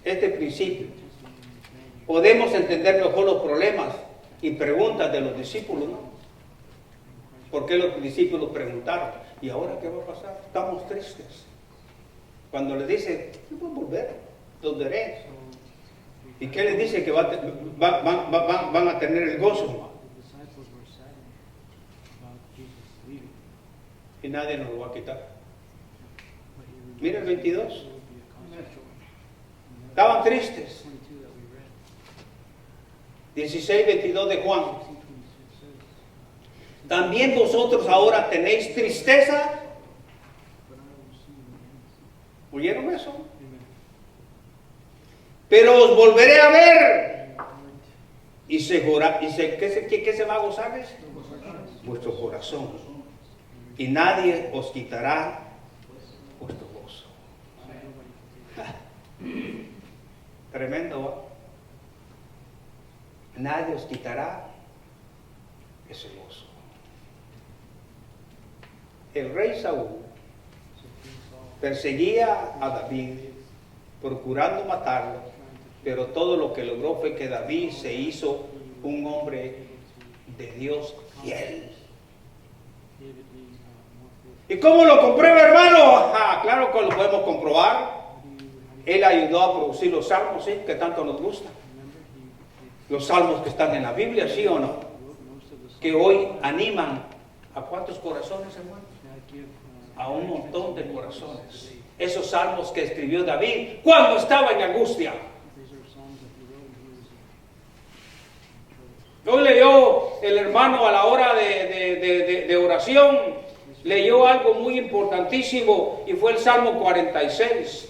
este principio. Podemos entender mejor los problemas y preguntas de los discípulos, ¿no? ¿Por qué los discípulos preguntaron? ¿Y ahora qué va a pasar? Estamos tristes. Cuando les dice, yo voy a volver, los veré. ¿Y qué les dice? Que van a tener el gozo. Y nadie nos lo va a quitar. Mira el 22. Estaban tristes. 16, 22 de Juan. También vosotros ahora tenéis tristeza. ¿Oyeron eso? Pero os volveré a ver. ¿Qué se va a gozar? Vuestro corazón. Y nadie os quitará vuestro gozo. Tremendo, ¿va? Nadie os quitará ese gozo. El rey Saúl perseguía a David, procurando matarlo, pero todo lo que logró fue que David se hizo un hombre de Dios fiel. ¿Y cómo lo comprueba, hermano? Claro que lo podemos comprobar. Él ayudó a producir los salmos, ¿sí? Que tanto nos gustan. Los salmos que están en la Biblia, ¿sí o no? Que hoy animan a ¿cuántos corazones, hermano? A un montón de corazones. Esos salmos que escribió David cuando estaba en angustia. Hoy leyó el hermano a la hora de oración, leyó algo muy importantísimo y fue el Salmo 46.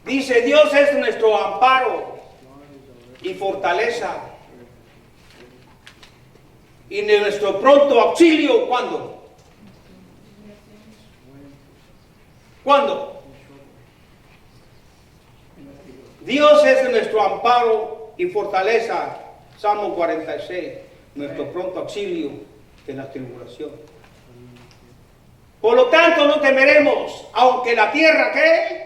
Dice, Dios es nuestro amparo y fortaleza y de nuestro pronto auxilio. ¿Cuándo? ¿Cuándo? Dios es nuestro amparo y fortaleza. Salmo 46. Nuestro pronto auxilio en la tribulación. Por lo tanto, no temeremos, aunque la tierra ¿qué?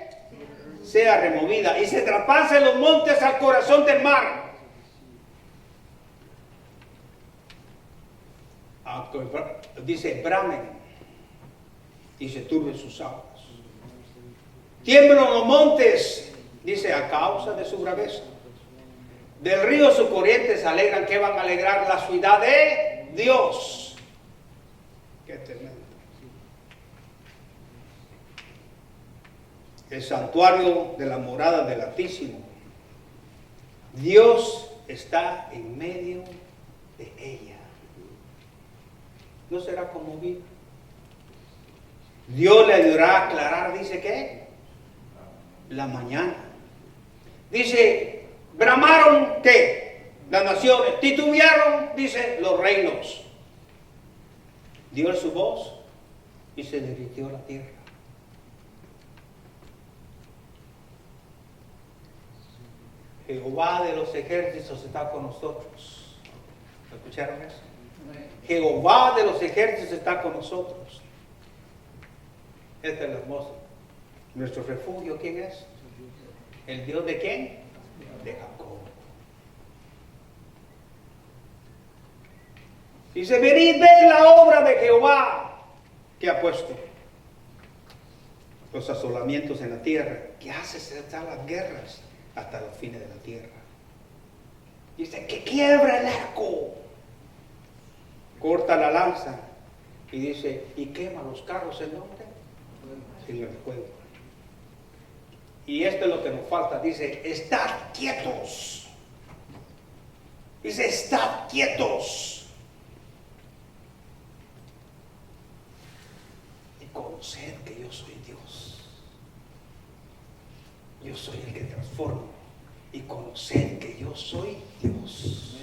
Sea removida y se traspasen los montes al corazón del mar. Dice, bramen y se turben sus aguas. Tiemblan los montes, dice, a causa de su braveza. Del río sus corrientes se alegran. ¿Qué van a alegrar? La ciudad de Dios. Qué tremendo. El santuario de la morada del Altísimo. Dios está en medio de ella. ¿No será como vi? Dios le ayudará a aclarar, dice que la mañana. Dice, bramaron ¿qué? Las naciones, titubearon, dice, los reinos. Dio su voz y se derritió la tierra. Jehová de los ejércitos está con nosotros. ¿Escucharon eso? Jehová de los ejércitos está con nosotros. Este es el hermoso. Nuestro refugio, ¿quién es? ¿El Dios de quién? De Jacob. Dice, venid, ved la obra de Jehová que ha puesto. Los asolamientos en la tierra, que hace cesar las guerras hasta los fines de la tierra. Dice que quiebra el arco, corta la lanza y dice, y quema los carros en donde? En el fuego. Y esto es lo que nos falta, dice, estad quietos. Dice, estad quietos. Y conoced que yo soy Dios. Yo soy el que transforma. Y conoced que yo soy Dios.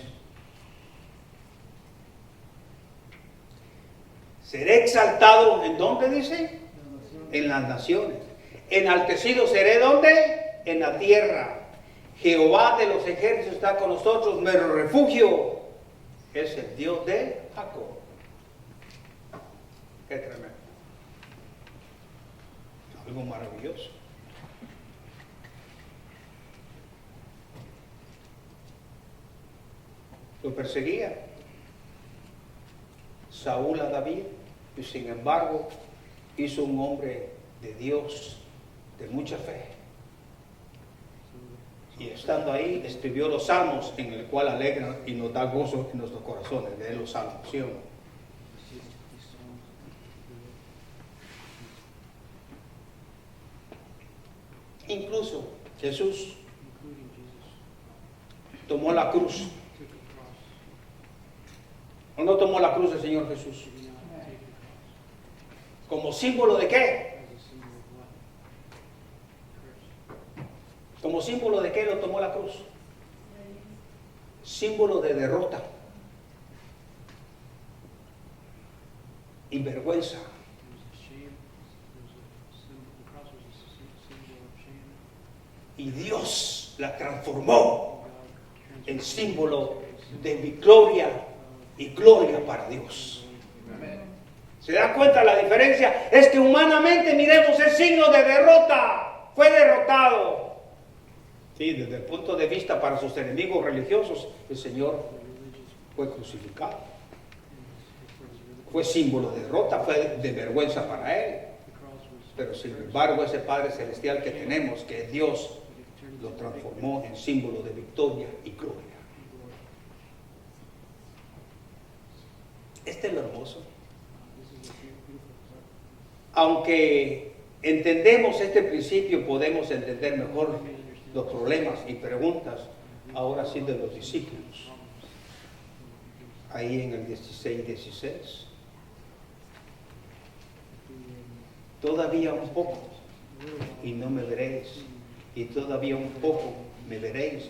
Seré exaltado, ¿en dónde dice? En las naciones. Enaltecido seré, ¿dónde? En la tierra. Jehová de los ejércitos está con nosotros. Nuestro refugio es el Dios de Jacob. Qué tremendo. Algo maravilloso. Lo perseguía Saúl a David, y sin embargo hizo un hombre de Dios, de mucha fe. Y estando ahí, escribió los salmos en el cual alegra y nos da gozo en nuestros corazones. Leer los salmos, ¿sí o no? Incluso Jesús tomó la cruz. ¿O no tomó la cruz el Señor Jesús? ¿Como símbolo de qué? ¿Como símbolo de qué lo tomó la cruz? Símbolo de derrota y vergüenza. Y Dios la transformó en símbolo de victoria y gloria para Dios. ¿Se da cuenta la diferencia? Es que humanamente miremos el signo de derrota. Fue derrotado. Sí, desde el punto de vista para sus enemigos religiosos, el Señor fue crucificado. Fue símbolo de derrota, fue de vergüenza para Él. Pero sin embargo, ese Padre Celestial que tenemos, que es Dios, lo transformó en símbolo de victoria y gloria. Este es lo hermoso. Aunque entendemos este principio, podemos entender mejor los problemas y preguntas, ahora sí, de los discípulos. Ahí en el 16. Todavía un poco y no me veréis, y todavía un poco me veréis,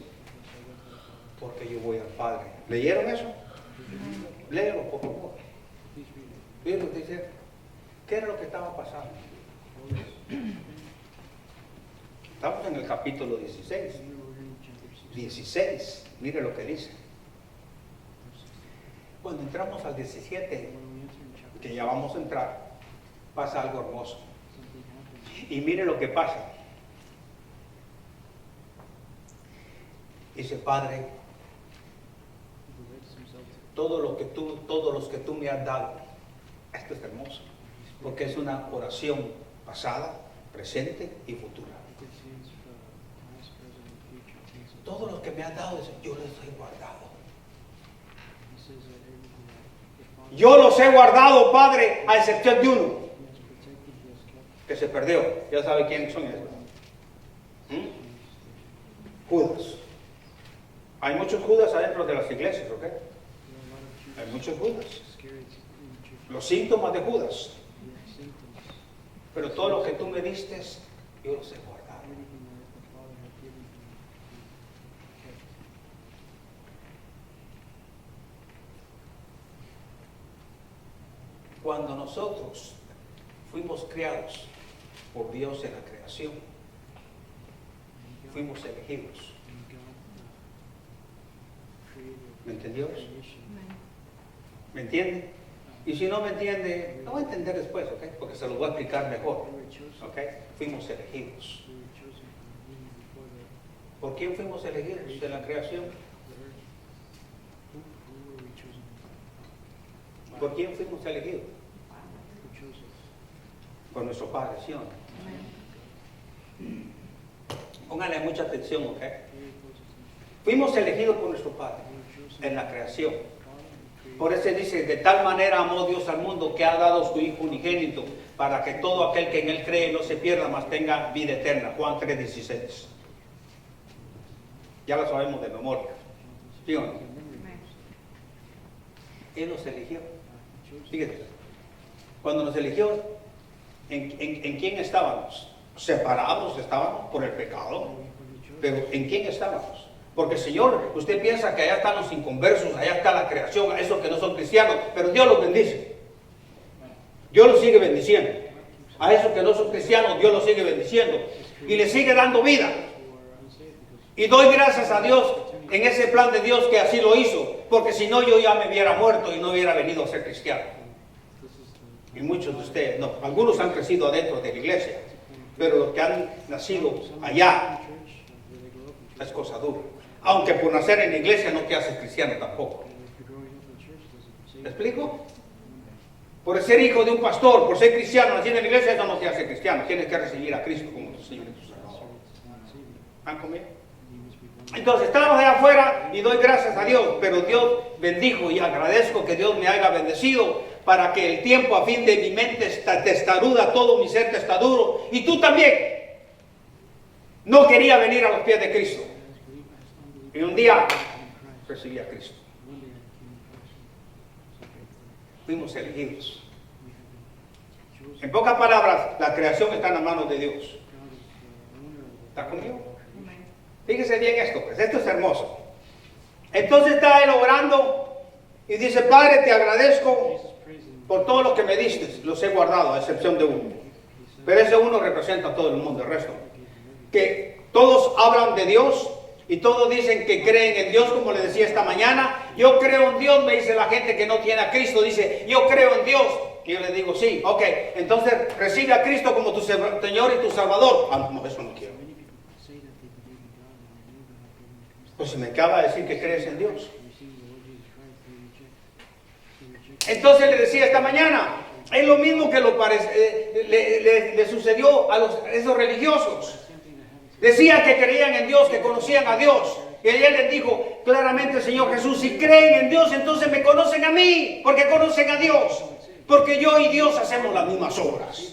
porque yo voy al Padre. ¿Leyeron eso? Léelo, por favor. Miren lo que dice. ¿Qué era lo que estaba pasando? Estamos en el capítulo 16. 16, mire lo que dice. Cuando entramos al 17, que ya vamos a entrar, pasa algo hermoso. Y mire lo que pasa. Dice, Padre, todos los que tú me has dado, esto es hermoso, porque es una oración pasada, presente y futura. Todos los que me has dado, yo los he guardado. Yo los he guardado, Padre, a excepción de uno, que se perdió. Ya sabe quiénes son ellos. Judas. Hay muchos Judas adentro de las iglesias, ¿ok? Hay muchos Judas. Los síntomas de Judas. Pero todo lo que tú me diste, yo los he guardado. Cuando nosotros fuimos creados por Dios en la creación, fuimos elegidos. ¿Me entendió? ¿Me entiende? Y si no me entiende, lo voy a entender después, ¿ok? Porque se lo voy a explicar mejor, ¿ok? Fuimos elegidos. ¿Por quién fuimos elegidos en la creación? ¿Por quién fuimos elegidos? Por nuestro Padre, ¿sí o no? Póngale mucha atención, ¿ok? Fuimos elegidos por nuestro Padre en la creación. Por eso dice, de tal manera amó Dios al mundo que ha dado su Hijo unigénito para que todo aquel que en Él cree no se pierda, mas tenga vida eterna. Juan 3:16. Ya lo sabemos de memoria. ¿Sí o no? Él nos eligió. Fíjate, cuando nos eligió, ¿en quién estábamos? Separados estábamos por el pecado, pero ¿en quién estábamos? Porque Señor, usted piensa que allá están los inconversos, allá está la creación, esos que no son cristianos, pero Dios los bendice. Dios los sigue bendiciendo. A esos que no son cristianos, Dios los sigue bendiciendo y les sigue dando vida. Y doy gracias a Dios en ese plan de Dios que así lo hizo, porque si no yo ya me hubiera muerto y no hubiera venido a ser cristiano. Y muchos de ustedes, no, algunos han crecido adentro de la iglesia, pero los que han nacido allá es cosa dura. Aunque por nacer en la iglesia no te haces cristiano tampoco. ¿Me explico? Por ser hijo de un pastor, por ser cristiano, nacido en la iglesia, eso no te hace cristiano. Tienes que recibir a Cristo como tu Señor y tu Salvador. ¿Están conmigo? Entonces estábamos allá afuera y doy gracias a Dios, pero Dios bendijo y agradezco que Dios me haya bendecido para que el tiempo a fin de mi mente testaruda, todo mi ser testaduro, y tú también, no quería venir a los pies de Cristo. Y un día recibí a Cristo. Fuimos elegidos. En pocas palabras, la creación está en las manos de Dios. ¿Está conmigo? Fíjese bien esto, pues esto es hermoso. Entonces está él orando y dice: Padre, te agradezco por todo lo que me diste. Los he guardado, a excepción de uno. Pero ese uno representa a todo el mundo, el resto. Que todos hablan de Dios y todos dicen que creen en Dios, como le decía esta mañana. Yo creo en Dios, me dice la gente que no tiene a Cristo. Dice: yo creo en Dios. Y yo le digo: sí, ok. Entonces recibe a Cristo como tu Señor y tu Salvador. Ah, no, eso no quiero. Pues si me acaba de decir que crees en Dios. Entonces le decía esta mañana, es lo mismo que le sucedió a esos religiosos. Decían que creían en Dios, que conocían a Dios. Y él les dijo claramente el Señor Jesús: si creen en Dios, entonces me conocen a mí, porque conocen a Dios. Porque yo y Dios hacemos las mismas obras.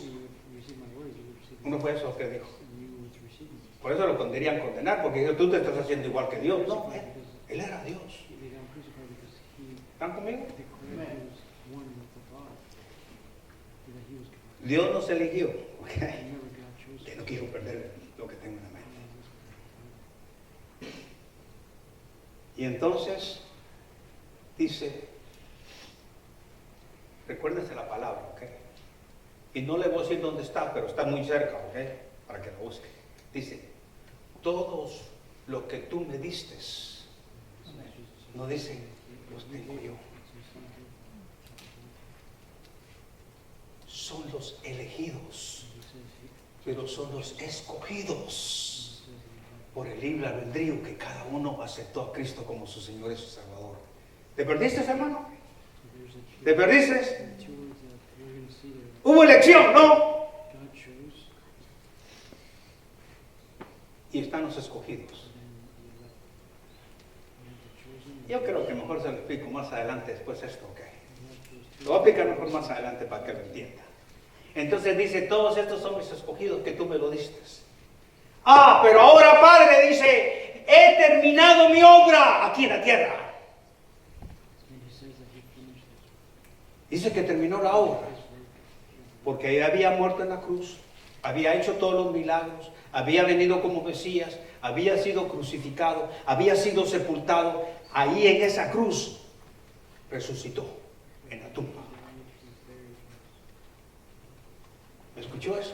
¿No fue eso que dijo? Por eso lo podrían condenar, porque tú te estás haciendo igual que Dios. No, él era Dios. ¿Están conmigo? Dios nos eligió. Que no quiero perder lo que tengo en la mente. Y entonces dice, recuérdense la palabra, ¿ok? Y no le voy a decir dónde está, pero está muy cerca, ¿ok? Para que lo busque. Dice: todos los que tú me diste, no dice los tengo yo. Son los elegidos, pero son los escogidos por el libre albedrío que cada uno aceptó a Cristo como su Señor y su Salvador. ¿Te perdiste, hermano? ¿Te perdiste? Hubo elección, ¿no? Y están los escogidos. Yo creo que mejor se lo explico más adelante después esto, ok. Lo voy a explicar mejor más adelante para que lo entienda. Entonces dice: todos estos son mis escogidos que tú me lo diste. Ah, pero ahora, Padre, dice: he terminado mi obra aquí en la tierra. Dice que terminó la obra porque había muerto en la cruz, había hecho todos los milagros, había venido como Mesías, había sido crucificado, había sido sepultado. Ahí en esa cruz resucitó en la tumba. ¿Me escuchó eso?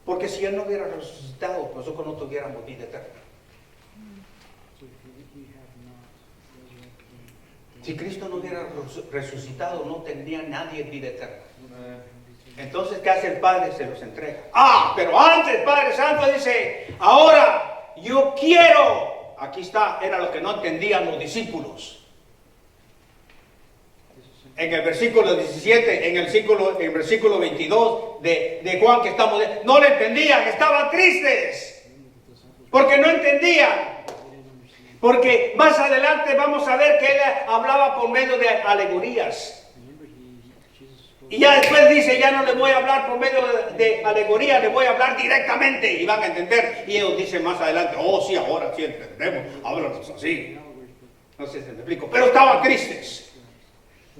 Porque si Él no hubiera resucitado, nosotros no tuviéramos vida eterna. Si Cristo no hubiera resucitado, no tendría nadie vida eterna. Entonces, ¿qué hace el Padre? Se los entrega. Ah, pero antes, Padre Santo dice: ahora yo quiero. Aquí está, era lo que no entendían los discípulos. En el versículo 17, en el versículo 22 de Juan que estamos, no le entendían, estaban tristes, porque no entendían. Porque más adelante vamos a ver que él hablaba por medio de alegorías. Y ya después dice: ya no les voy a hablar por medio de alegoría, les voy a hablar directamente y van a entender. Y ellos dicen más adelante: oh sí, ahora sí entendemos, háblanos así. No sé si me explico, pero estaban tristes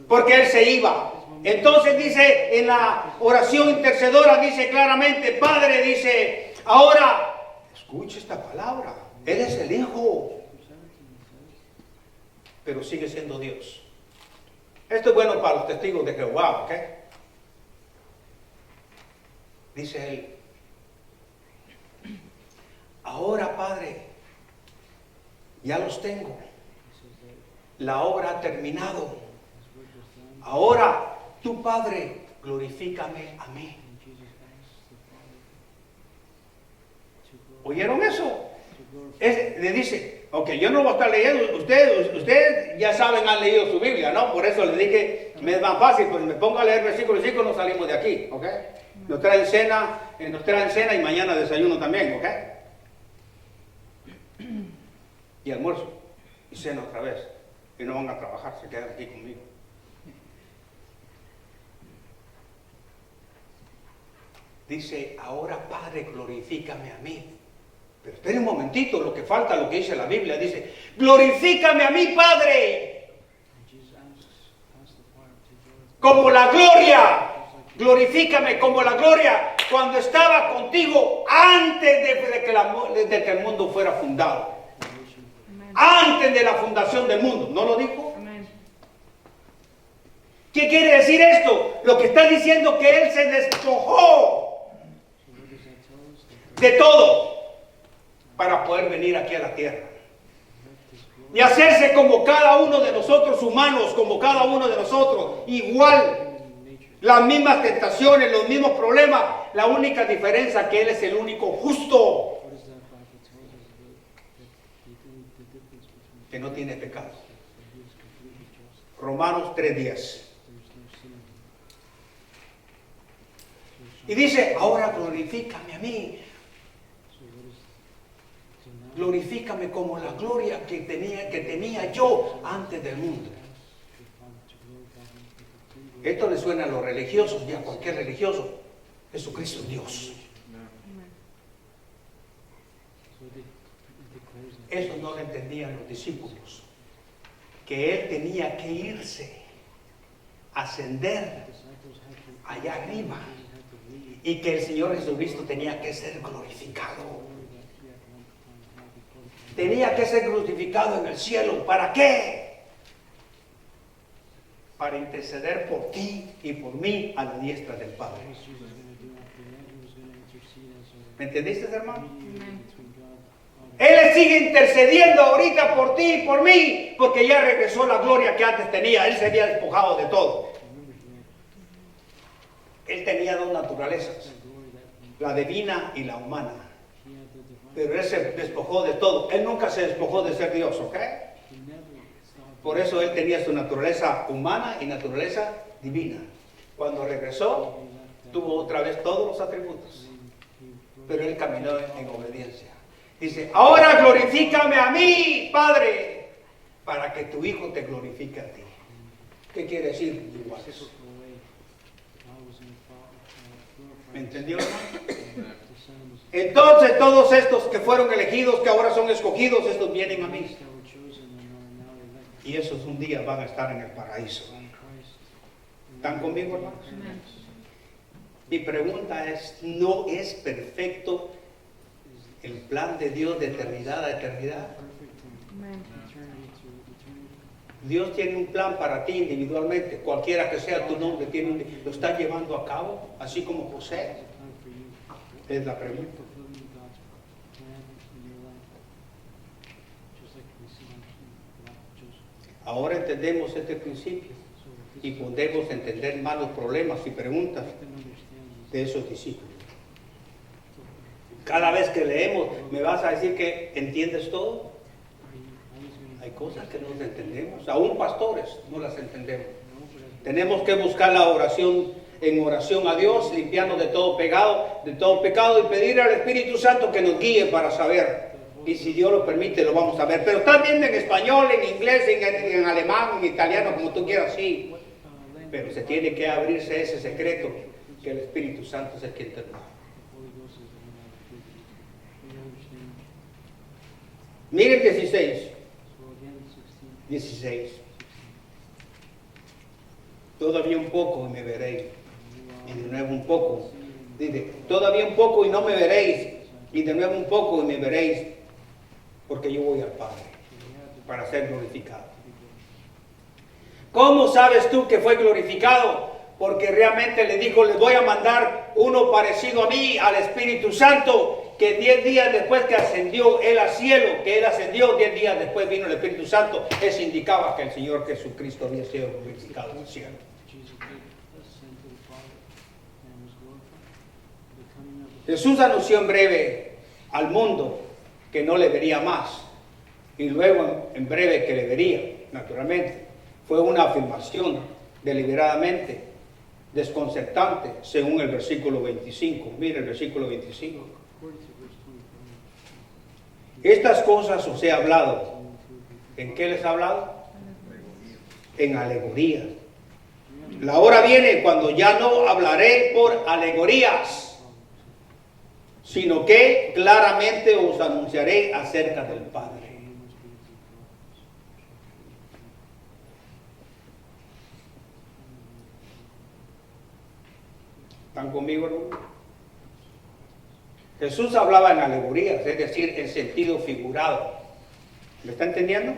porque él se iba. Entonces dice en la oración intercedora, dice claramente: Padre, dice, ahora escuche esta palabra, Él es el Hijo, pero sigue siendo Dios. Esto es bueno para los testigos de Jehová, ¿ok? Dice él: ahora, Padre, ya los tengo. La obra ha terminado. Ahora, tu Padre, glorifícame a mí. ¿Oyeron eso? Le dice: ok, yo no voy a estar leyendo. Ustedes ya saben, han leído su Biblia, ¿no? Por eso les dije, me es más fácil, pues me pongo a leer versículo 5, nos salimos de aquí, ¿ok? Nos traen cena y mañana desayuno también, ¿ok? y almuerzo y cena otra vez. Y no van a trabajar, se quedan aquí conmigo. Dice, ahora Padre, glorifícame a mí. Pero espere un momentito, lo que falta, lo que dice la Biblia, dice, glorifícame a mí, Padre, como la gloria, glorifícame como la gloria cuando estaba contigo antes de que el mundo fuera fundado, antes de la fundación del mundo. ¿No lo dijo? ¿Qué quiere decir esto? Lo que está diciendo que Él se despojó de todo para poder venir aquí a la tierra y hacerse como cada uno de nosotros humanos, como cada uno de nosotros, igual, las mismas tentaciones, los mismos problemas. La única diferencia es que Él es el único justo, que no tiene pecado. Romanos 3:10. Y dice, ahora glorifícame a mí. Glorifícame como la gloria que tenía yo antes del mundo. Esto le suena a los religiosos y a cualquier religioso. Jesucristo es Dios. Eso no lo entendían los discípulos. Que Él tenía que irse, ascender allá arriba. Y que el Señor Jesucristo tenía que ser glorificado. Tenía que ser glorificado en el cielo. ¿Para qué? Para interceder por ti y por mí a la diestra del Padre. ¿Me entendiste, hermano? Él sigue intercediendo ahorita por ti y por mí, porque ya regresó la gloria que antes tenía. Él se había despojado de todo. Él tenía dos naturalezas, la divina y la humana. Pero Él se despojó de todo. Él nunca se despojó de ser Dios, ¿ok? Por eso Él tenía su naturaleza humana y naturaleza divina. Cuando regresó, tuvo otra vez todos los atributos. Pero Él caminó en obediencia. Dice, ahora glorifícame a mí, Padre, para que tu Hijo te glorifique a ti. ¿Qué quiere decir igual eso? ¿Me entendió, hermano? Entonces todos estos que fueron elegidos, que ahora son escogidos, estos vienen a mí. Y esos un día van a estar en el paraíso. ¿Están conmigo, hermanos? Mi pregunta es, ¿no es perfecto el plan de Dios de eternidad a eternidad? Dios tiene un plan para ti individualmente, cualquiera que sea tu nombre, lo está llevando a cabo, así como José. Es la pregunta. Ahora entendemos este principio y podemos entender más los problemas y preguntas de esos discípulos. Cada vez que leemos, ¿me vas a decir que entiendes todo? Hay cosas que no entendemos, aún pastores no las entendemos. Tenemos que buscar la oración, en oración a Dios, limpiarnos de todo pecado y pedir al Espíritu Santo que nos guíe para saber. Y si Dios lo permite, lo vamos a ver. Pero estás viendo en español, en inglés, en alemán, en italiano, como tú quieras, sí. Pero se tiene que abrirse ese secreto, que el Espíritu Santo es el que te da. Miren 16. Todavía un poco y me veréis. Y de nuevo un poco. Dice, todavía un poco y no me veréis. Y de nuevo un poco y me veréis. Porque yo voy al Padre para ser glorificado. ¿Cómo sabes tú que fue glorificado? Porque realmente le dijo, les voy a mandar uno parecido a mí, al Espíritu Santo, que 10 días después que ascendió Él al cielo, que Él ascendió, 10 días después vino el Espíritu Santo. Eso indicaba que el Señor Jesucristo había sido glorificado en el cielo. Jesús anunció en breve al mundo que no le vería más, y luego en breve que le vería, naturalmente. Fue una afirmación deliberadamente desconcertante, según el versículo 25. Mire el versículo 25. Estas cosas os he hablado ¿En qué les ha hablado? En alegorías. La hora viene cuando ya no hablaré por alegorías, sino que claramente os anunciaré acerca del Padre. ¿Están conmigo, hermano? Jesús hablaba en alegorías, es decir, en sentido figurado. ¿Me está entendiendo?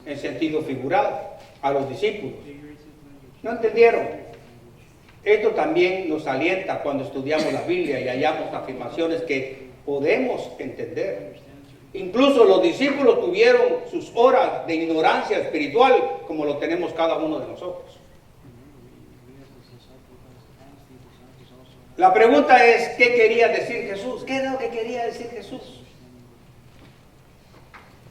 En sentido figurado a los discípulos. ¿No entendieron? Esto también nos alienta cuando estudiamos la Biblia y hallamos afirmaciones que podemos entender. Incluso los discípulos tuvieron sus horas de ignorancia espiritual, como lo tenemos cada uno de nosotros. La pregunta es, ¿qué quería decir Jesús? ¿Qué era lo que quería decir Jesús?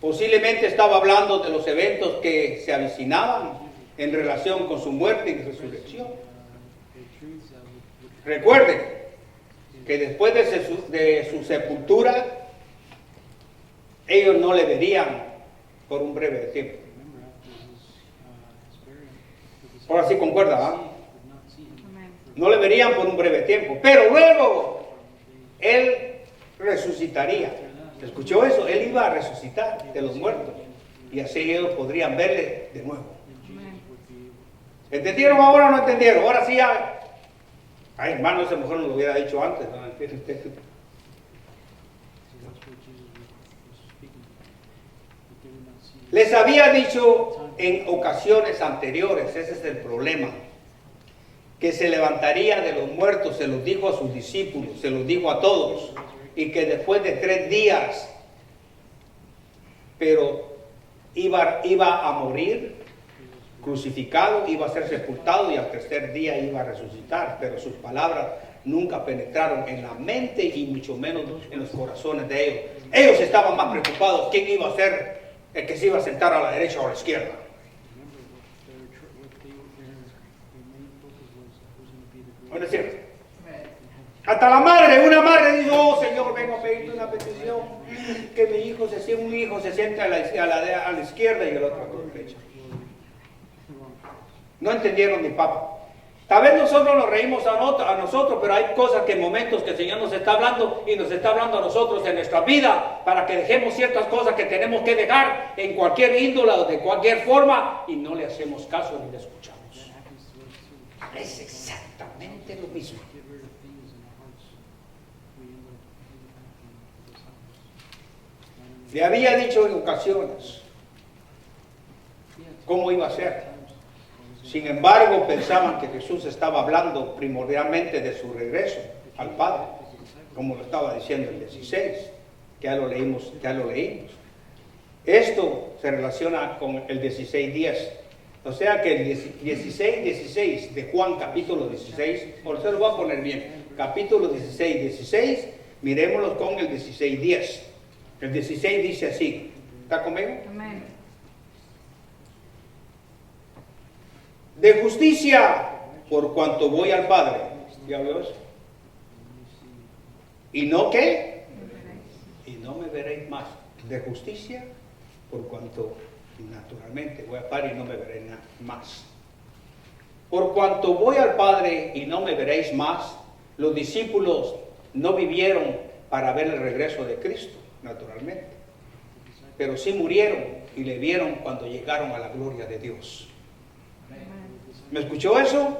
Posiblemente estaba hablando de los eventos que se avecinaban en relación con su muerte y resurrección. Recuerden que después de su sepultura, ellos no le verían por un breve tiempo. Ahora sí concuerda, ¿ah? No le verían por un breve tiempo, pero luego Él resucitaría. ¿Escuchó eso? Él iba a resucitar de los muertos y así ellos podrían verle de nuevo. ¿Entendieron ahora o no entendieron? Ahora sí ya. Ay, hermano, ese mejor no lo hubiera dicho antes, ¿no? Les había dicho en ocasiones anteriores, ese es el problema, que se levantaría de los muertos, se los dijo a sus discípulos, se los dijo a todos, y que después de 3 días, pero iba a morir crucificado, iba a ser sepultado y al 3er día iba a resucitar, pero sus palabras nunca penetraron en la mente y mucho menos en los corazones de ellos. Ellos estaban más preocupados quién iba a ser el que se iba a sentar a la derecha o a la izquierda. ¿No es cierto? Hasta la madre, una madre dijo, oh Señor, vengo a pedirte una petición, que mi hijo se siente a la izquierda y el otro a la derecha. No entendieron mi papá. Tal vez nosotros nos reímos a nosotros, pero hay cosas que en momentos que el Señor nos está hablando y nos está hablando a nosotros en nuestra vida para que dejemos ciertas cosas que tenemos que dejar en cualquier índole o de cualquier forma y no le hacemos caso ni le escuchamos. Es exactamente lo mismo. Le había dicho en ocasiones cómo iba a ser. Sin embargo, pensaban que Jesús estaba hablando primordialmente de su regreso al Padre, como lo estaba diciendo el 16, que ya lo leímos. Esto se relaciona con el 16:10. O sea que el 16:16 de Juan, capítulo 16, por eso lo voy a poner bien, capítulo 16:16, miremoslo con el 16:10. El 16 dice así, ¿está conmigo? Amén. De justicia, por cuanto voy al Padre. ¿Ya veo eso? ¿Y no qué? Y no me veréis más. De justicia, por cuanto naturalmente voy al Padre y no me veréis más. Por cuanto voy al Padre y no me veréis más, los discípulos no vivieron para ver el regreso de Cristo, naturalmente. Pero sí murieron y le vieron cuando llegaron a la gloria de Dios. ¿Me escuchó eso?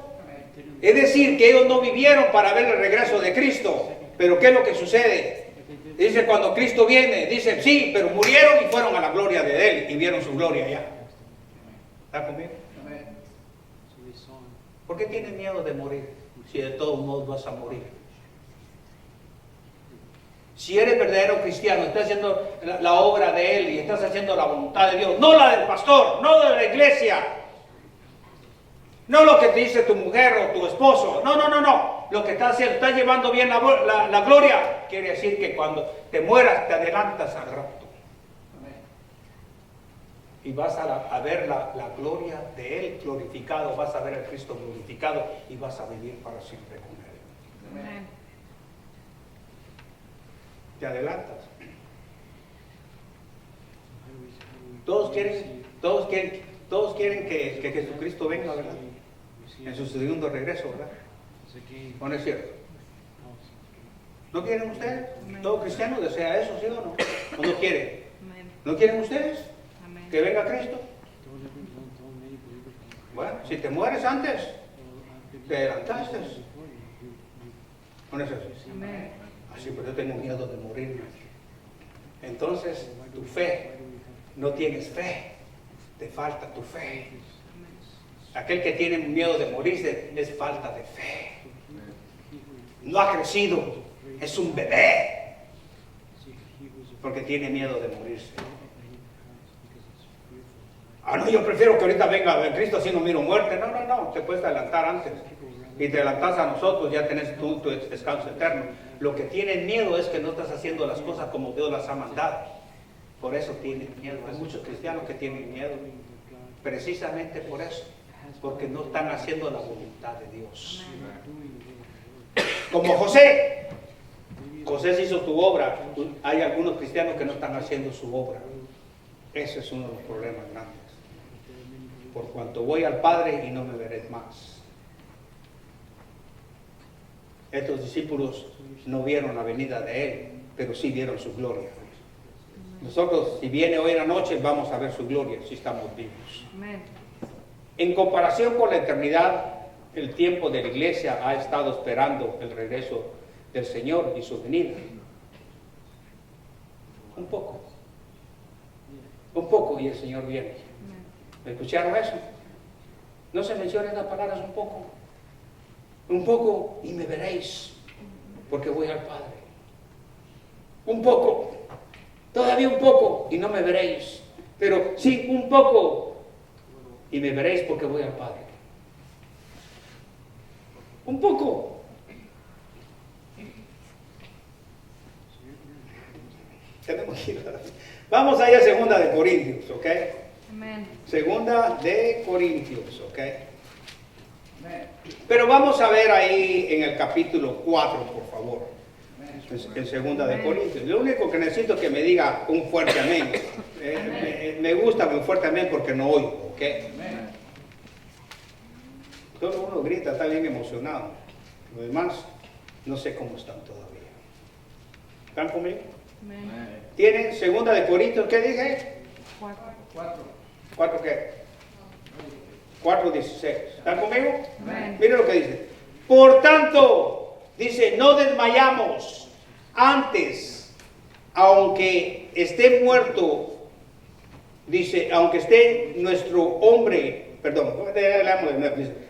Es decir, que ellos no vivieron para ver el regreso de Cristo. Pero ¿qué es lo que sucede? Dice, cuando Cristo viene, dice, sí, pero murieron y fueron a la gloria de Él y vieron su gloria allá. ¿Está conmigo? ¿Por qué tienes miedo de morir si de todos modos vas a morir? Si eres verdadero cristiano, estás haciendo la obra de Él y estás haciendo la voluntad de Dios, no la del pastor, no de la iglesia. No lo que te dice tu mujer o tu esposo. No. Lo que estás haciendo, estás llevando bien la gloria. Quiere decir que cuando te mueras te adelantas al rapto. Y vas a ver la gloria de Él glorificado. Vas a ver a Cristo glorificado y vas a vivir para siempre con Él. Amén. Te adelantas. Todos quieren que Jesucristo venga, ¿verdad? En su segundo regreso, ¿verdad? ¿O no es cierto? ¿No quieren ustedes? ¿Todo cristiano desea eso, sí o no? ¿O no quieren? ¿No quieren ustedes que venga Cristo? Bueno, si te mueres antes, te adelantaste. ¿No es así? Así, pero yo tengo miedo de morirme. Entonces, tu fe, no tienes fe, te falta tu fe. Aquel que tiene miedo de morirse es falta de fe. No ha crecido, es un bebé, porque tiene miedo de morirse. Ah, no, yo prefiero que ahorita venga Cristo así no miro muerte. No, te puedes adelantar antes. Y te adelantas a nosotros, ya tenés tu descanso eterno. Lo que tienen miedo es que no estás haciendo las cosas como Dios las ha mandado. Por eso tienen miedo. Hay muchos cristianos que tienen miedo. Precisamente por eso. Porque no están haciendo la voluntad de Dios. Como José. José hizo tu obra. Hay algunos cristianos que no están haciendo su obra. Ese es uno de los problemas grandes. Por cuanto voy al Padre y no me veréis más. Estos discípulos no vieron la venida de Él, pero sí vieron su gloria. Nosotros, si viene hoy en la noche, vamos a ver su gloria, si estamos vivos. En comparación con la eternidad, el tiempo de la iglesia ha estado esperando el regreso del Señor y su venida. Un poco y el Señor viene. ¿Escucharon eso? No se mencionan las palabras un poco y me veréis, porque voy al Padre. Un poco, todavía un poco y no me veréis, pero sí, un poco y me veréis porque voy al Padre. Un poco. Tenemos que ir. Vamos allá a Segunda de Corintios, ¿ok? Amén. Segunda de Corintios, ¿ok? Pero vamos a ver ahí en el capítulo 4, por favor. En Segunda de Corintios. Lo único que necesito es que me diga un fuerte amén. Me gusta un fuerte amén porque no oigo, ¿ok? Todo uno grita, está bien emocionado. Los demás, no sé cómo están todavía. ¿Están conmigo? ¿Tienen Segunda de Corintios? ¿Qué dije? 4 qué? 4:16. ¿Están conmigo? Miren lo que dice. Por tanto, dice, no desmayamos antes, aunque esté muerto, dice, aunque esté nuestro hombre,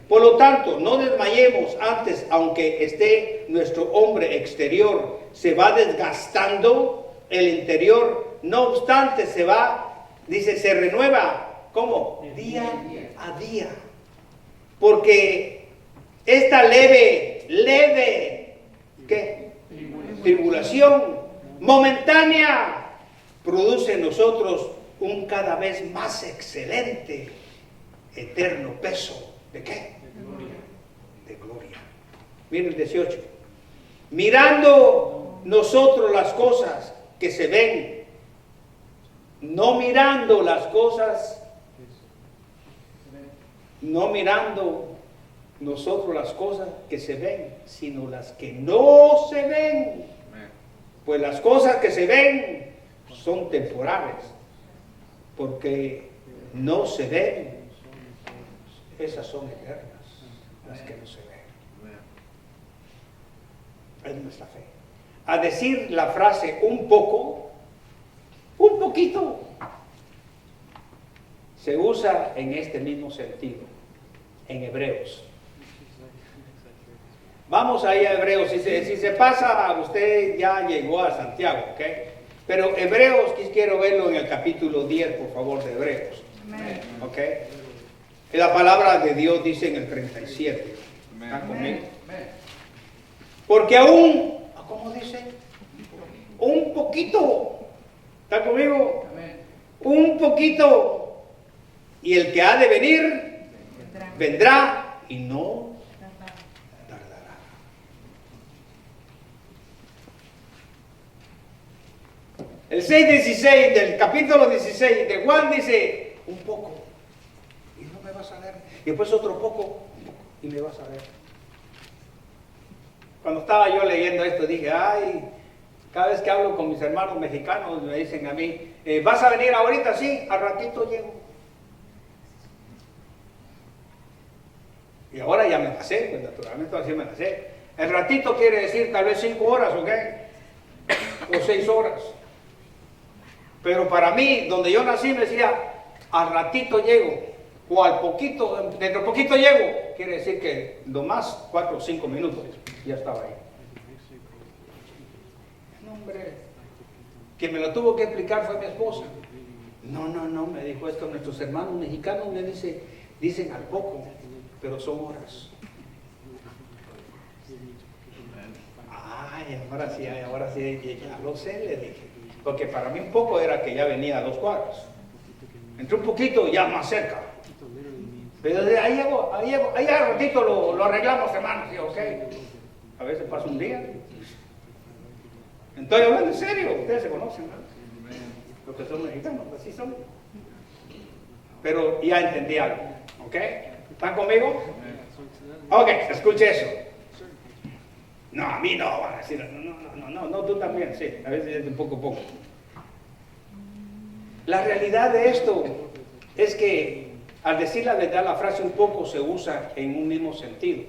por lo tanto, no desmayemos antes, aunque esté nuestro hombre exterior, se va desgastando el interior, no obstante se va, dice, se renueva, ¿cómo? Día a día. Porque esta leve, ¿qué? Tribulación momentánea produce en nosotros un cada vez más excelente, eterno peso. ¿De qué? De gloria. Miren el 18. Mirando nosotros las cosas que se ven, no mirando las cosas, no mirando nosotros las cosas que se ven, sino las que no se ven. Pues las cosas que se ven son temporales, porque no se ven. Esas son eternas, las que no se ven. Es nuestra fe. A decir la frase un poco, un poquito, se usa en este mismo sentido, en Hebreos. Vamos ahí a Hebreos. Si se pasa, usted ya llegó a Santiago, ¿ok? Pero Hebreos, quiero verlo en el capítulo 10, por favor, de Hebreos. ¿Ok? La palabra de Dios dice en el 37. ¿Están conmigo? Porque aún, ¿cómo dice? Un poquito. ¿Están conmigo? Un poquito. Y el que ha de venir, vendrá y no tardará. El 6:16 del capítulo 16 de Juan dice, un poco, y no me vas a ver. Y después otro poco, y me vas a ver. Cuando estaba yo leyendo esto, dije, ay, cada vez que hablo con mis hermanos mexicanos, me dicen a mí, ¿vas a venir ahorita? Sí, al ratito llego. Y ahora ya me la sé, pues naturalmente así me la sé. El ratito quiere decir tal vez 5 horas, ¿ok? O 6 horas. Pero para mí, donde yo nací, me decía, al ratito llego. O al poquito, dentro de poquito llego. Quiere decir que lo más 4 o 5 minutos ya estaba ahí. No, hombre. Quien me lo tuvo que explicar fue mi esposa. No, me dijo esto. Nuestros hermanos mexicanos me dicen al poco, pero son horas. Ay, ahora sí, ya lo sé, le dije. Porque para mí un poco era que ya venía a 2 cuadras. Entre un poquito ya más cerca. Pero de ahí llego, ahí al ratito lo arreglamos, hermano. Sí, ok. A veces pasa un día. Entonces, hablando en serio, ustedes se conocen, ¿no? Los que son mexicanos, así son. Pero ya entendí algo, ¿ok? ¿Están conmigo? Ok, escuche eso. No, a mí no, van a decir, no, tú también, sí, a veces es de poco a poco. La realidad de esto es que al decir la verdad, la frase un poco se usa en un mismo sentido.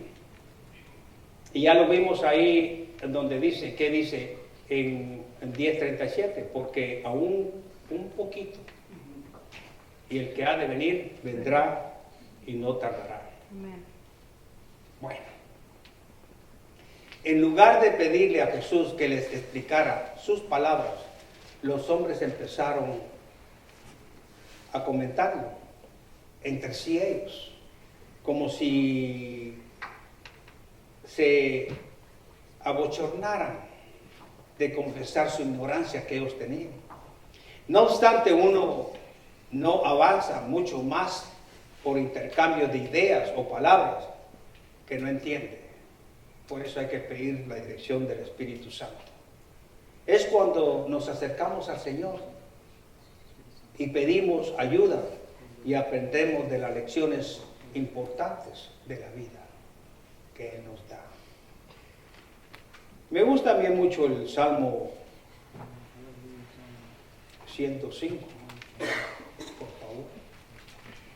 Y ya lo vimos ahí donde dice, ¿qué dice? En 10:37, porque aún un poquito, y el que ha de venir vendrá y no tardará. Bueno, en lugar de pedirle a Jesús que les explicara sus palabras, los hombres empezaron a comentarlo entre sí ellos, como si se abochornaran de confesar su ignorancia que ellos tenían. No obstante, uno no avanza mucho más por intercambio de ideas o palabras que no entiende. Por eso hay que pedir la dirección del Espíritu Santo. Es cuando nos acercamos al Señor y pedimos ayuda y aprendemos de las lecciones importantes de la vida que Él nos da. Me gusta bien mucho el Salmo 105, por favor.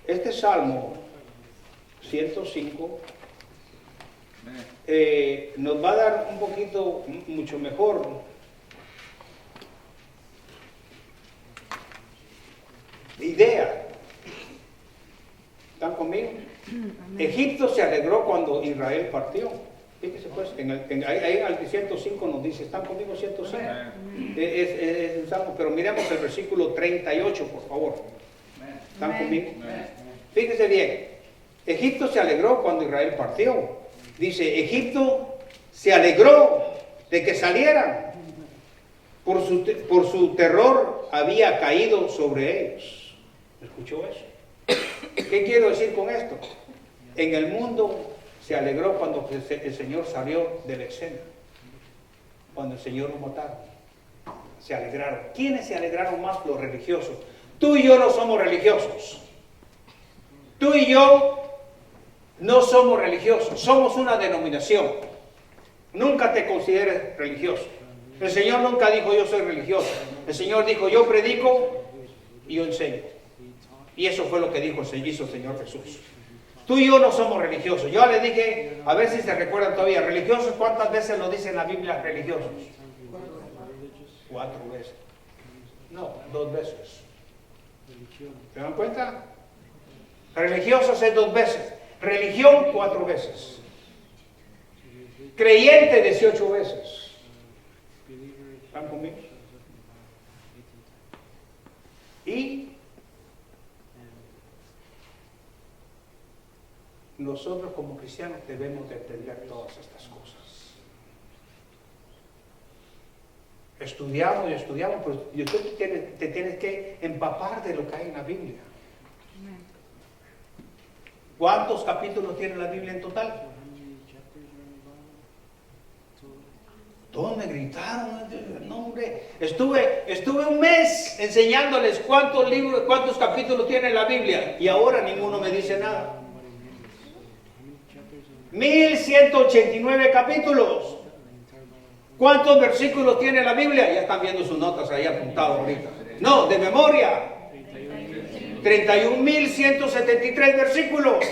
Este Salmo 105 nos va a dar un poquito, mucho mejor idea. ¿Están conmigo? Egipto se alegró cuando Israel partió. Fíjese pues, ahí al 105 nos dice, ¿están conmigo 105? Es un salmo, pero miremos el versículo 38, por favor. ¿Están conmigo? Fíjese bien, Egipto se alegró cuando Israel partió. Dice, Egipto se alegró de que salieran. Por su terror había caído sobre ellos. ¿Escuchó eso? ¿Qué quiero decir con esto? En el mundo se alegró cuando el Señor salió de la escena. Cuando el Señor lo mataron. Se alegraron. ¿Quiénes se alegraron más? Los religiosos. Tú y yo no somos religiosos. Tú y yo no somos religiosos. Somos una denominación. Nunca te consideres religioso. El Señor nunca dijo yo soy religioso. El Señor dijo yo predico y yo enseño. Y eso fue lo que hizo el Señor Jesús. Tú y yo no somos religiosos. Yo le dije, a ver si se recuerdan todavía, religiosos, ¿cuántas veces lo dice en la Biblia religiosos? 4 veces. No, 2 veces. ¿Se dan cuenta? Religiosos es 2 veces. Religión 4 veces. Creyente 18 veces. ¿Están conmigo? Y nosotros como cristianos debemos de entender todas estas cosas. Estudiamos, pero tú te tienes que empapar de lo que hay en la Biblia. ¿Cuántos capítulos tiene la Biblia en total? Todos me gritaron, no hombre, estuve un mes enseñándoles cuántos libros, cuántos capítulos tiene la Biblia y ahora ninguno me dice nada. 1189 capítulos. ¿Cuántos versículos tiene la Biblia? Ya están viendo sus notas ahí apuntadas ahorita. No, de memoria. 31.173 versículos.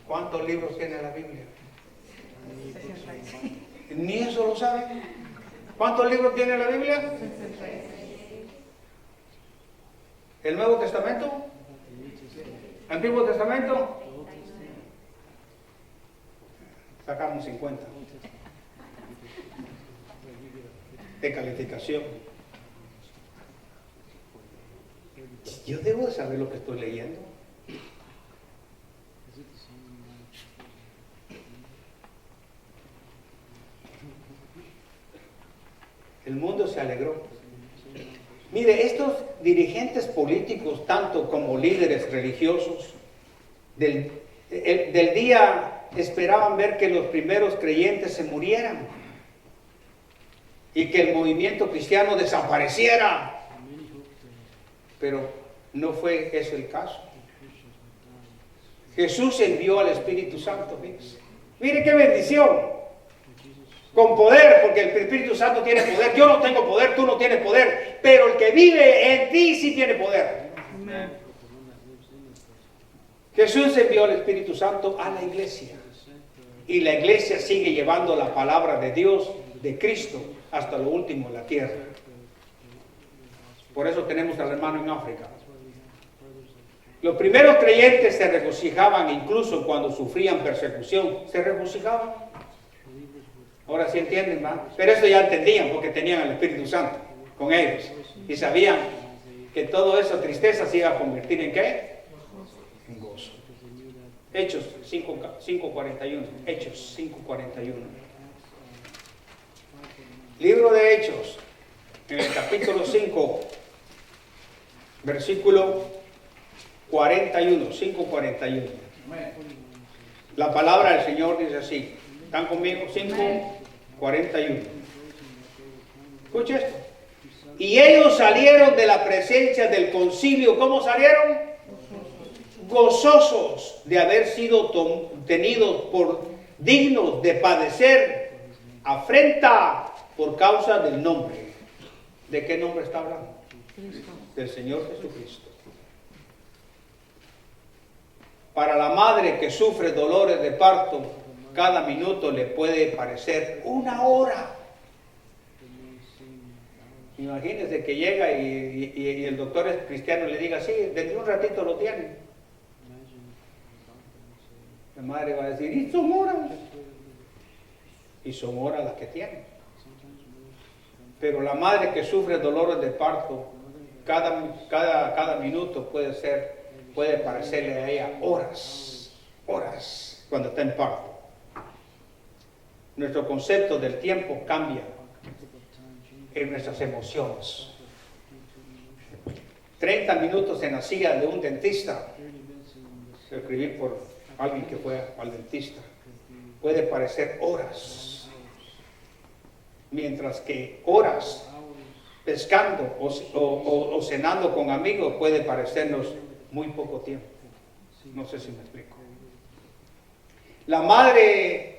¿Cuántos libros tiene la Biblia? Ni eso lo saben. ¿Cuántos libros tiene la Biblia? ¿El Nuevo Testamento? ¿Antiguo Testamento? Sacamos 50 de calificación. Yo debo de saber lo que estoy leyendo. El mundo se alegró. Mire, estos dirigentes políticos, tanto como líderes religiosos, del día esperaban ver que los primeros creyentes se murieran y que el movimiento cristiano desapareciera. Pero no fue ese el caso. Jesús envió al Espíritu Santo. Mire qué bendición. Con poder, porque el Espíritu Santo tiene poder. Yo no tengo poder, tú no tienes poder, pero el que vive en ti sí tiene poder. Amén. Jesús envió al Espíritu Santo a la iglesia. Y la iglesia sigue llevando la palabra de Dios, de Cristo, hasta lo último en la tierra. Por eso tenemos al hermano en África. Los primeros creyentes se regocijaban incluso cuando sufrían persecución. Se regocijaban. Ahora sí entienden, ¿verdad? Pero eso ya entendían porque tenían al Espíritu Santo con ellos. Y sabían que toda esa tristeza se iba a convertir en ¿qué? En gozo. Hechos 5:41. Hechos 5:41. Libro de Hechos, en el capítulo 5, versículo 41, 5:41. La palabra del Señor dice así. ¿Están conmigo? 5:41. Escucha esto. Y ellos salieron de la presencia del concilio. ¿Cómo salieron? Gozosos de haber sido tenidos por dignos de padecer afrenta por causa del nombre. ¿De qué nombre está hablando? Cristo. Del Señor Jesucristo. Para la madre que sufre dolores de parto, cada minuto le puede parecer una hora. Imagínense que llega y el doctor es cristiano y le diga, sí, dentro de un ratito lo tienen. La madre va a decir, y son horas. Y son horas las que tienen. Pero la madre que sufre dolores de parto, cada minuto puede parecerle a ella horas cuando está en parto. Nuestro concepto del tiempo cambia en nuestras emociones. 30 minutos en la silla de un dentista, escribí por alguien que fue al dentista, puede parecer horas, mientras que horas pescando o cenando con amigos puede parecernos muy poco tiempo. No sé si me explico. La madre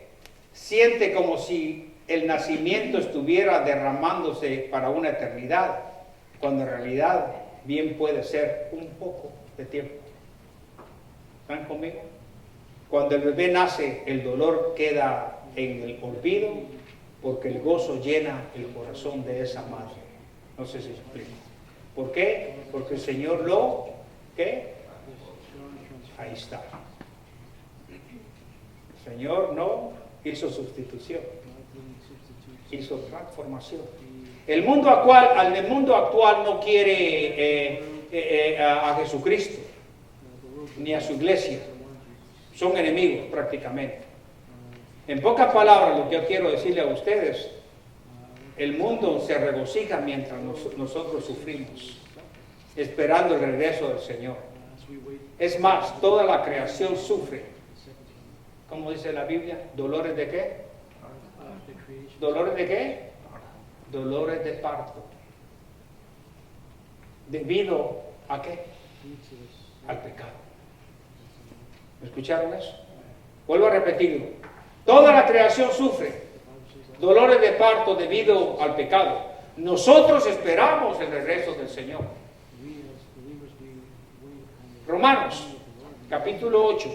siente como si el nacimiento estuviera derramándose para una eternidad, cuando en realidad bien puede ser un poco de tiempo. ¿Están conmigo? Cuando el bebé nace, el dolor queda en el olvido, porque el gozo llena el corazón de esa madre. No sé si explico. ¿Por qué? Porque el Señor ¿qué? Ahí está. El Señor no hizo sustitución, hizo transformación. El mundo actual no quiere a Jesucristo ni a su iglesia. Son enemigos prácticamente. En pocas palabras, lo que yo quiero decirle a ustedes, el mundo se regocija mientras nosotros sufrimos, esperando el regreso del Señor. Es más, toda la creación sufre. ¿Cómo dice la Biblia? ¿Dolores de qué? ¿Dolores de qué? Dolores de parto. ¿Debido a qué? Al pecado. ¿Me escucharon eso? Vuelvo a repetirlo. Toda la creación sufre dolores de parto debido al pecado. Nosotros esperamos el regreso del Señor. Romanos, capítulo 8.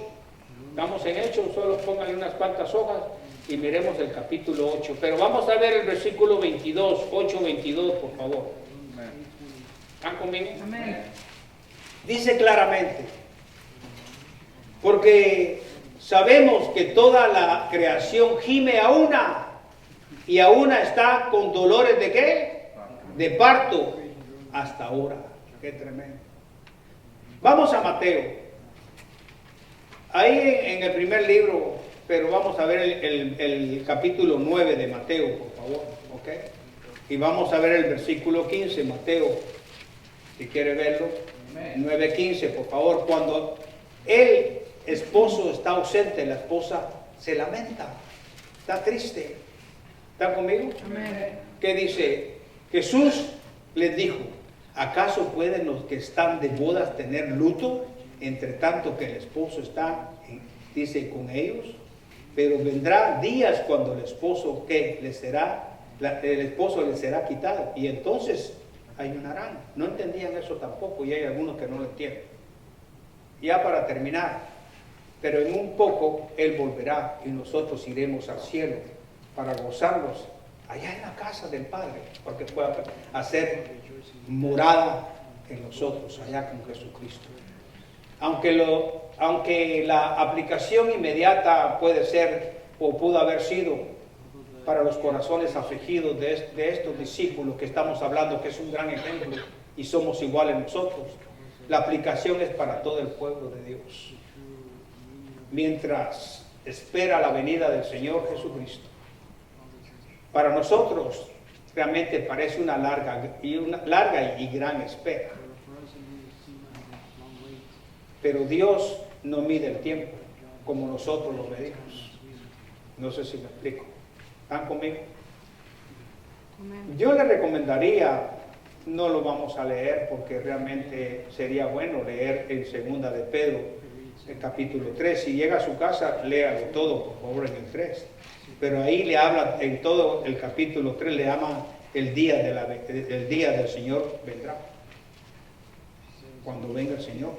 Estamos en Hechos, solo pónganle unas cuantas hojas y miremos el capítulo 8. Pero vamos a ver el versículo 22, 8:22, por favor. ¿Están conmigo? Amén. Dice claramente, porque sabemos que toda la creación gime a una, y a una está con dolores de ¿qué? De parto, hasta ahora. Qué tremendo. Vamos a Mateo. Ahí en el primer libro, pero vamos a ver el capítulo 9 de Mateo, por favor. ¿Ok? Y vamos a ver el versículo 15, Mateo, si quiere verlo. 9:15, por favor. Cuando el esposo está ausente, la esposa se lamenta, está triste. ¿Está conmigo? Amén. ¿Qué dice? Jesús les dijo, ¿acaso pueden los que están de bodas tener luto, entre tanto que el esposo está, dice, con ellos? Pero vendrá días cuando el esposo, ¿qué? El esposo les será quitado, y entonces ayunarán. No entendían eso tampoco, y hay algunos que no lo entienden. Ya para terminar, pero en un poco Él volverá y nosotros iremos al cielo para gozarnos allá en la casa del Padre, porque pueda hacer morada en nosotros, allá con Jesucristo. Aunque la aplicación inmediata puede ser, o pudo haber sido, para los corazones afligidos de estos discípulos que estamos hablando, que es un gran ejemplo, y somos iguales nosotros, la aplicación es para todo el pueblo de Dios. Mientras espera la venida del Señor Jesucristo, para nosotros realmente parece una larga y gran espera. Pero Dios no mide el tiempo como nosotros lo medimos. No sé si me explico. ¿Están conmigo? Yo le recomendaría, no lo vamos a leer porque realmente sería bueno leer en segunda de Pedro, el capítulo 3. Si llega a su casa, léalo todo, por favor, en el 3. Pero ahí le habla, en todo el capítulo 3, le llama el día del Señor vendrá. Cuando venga el Señor.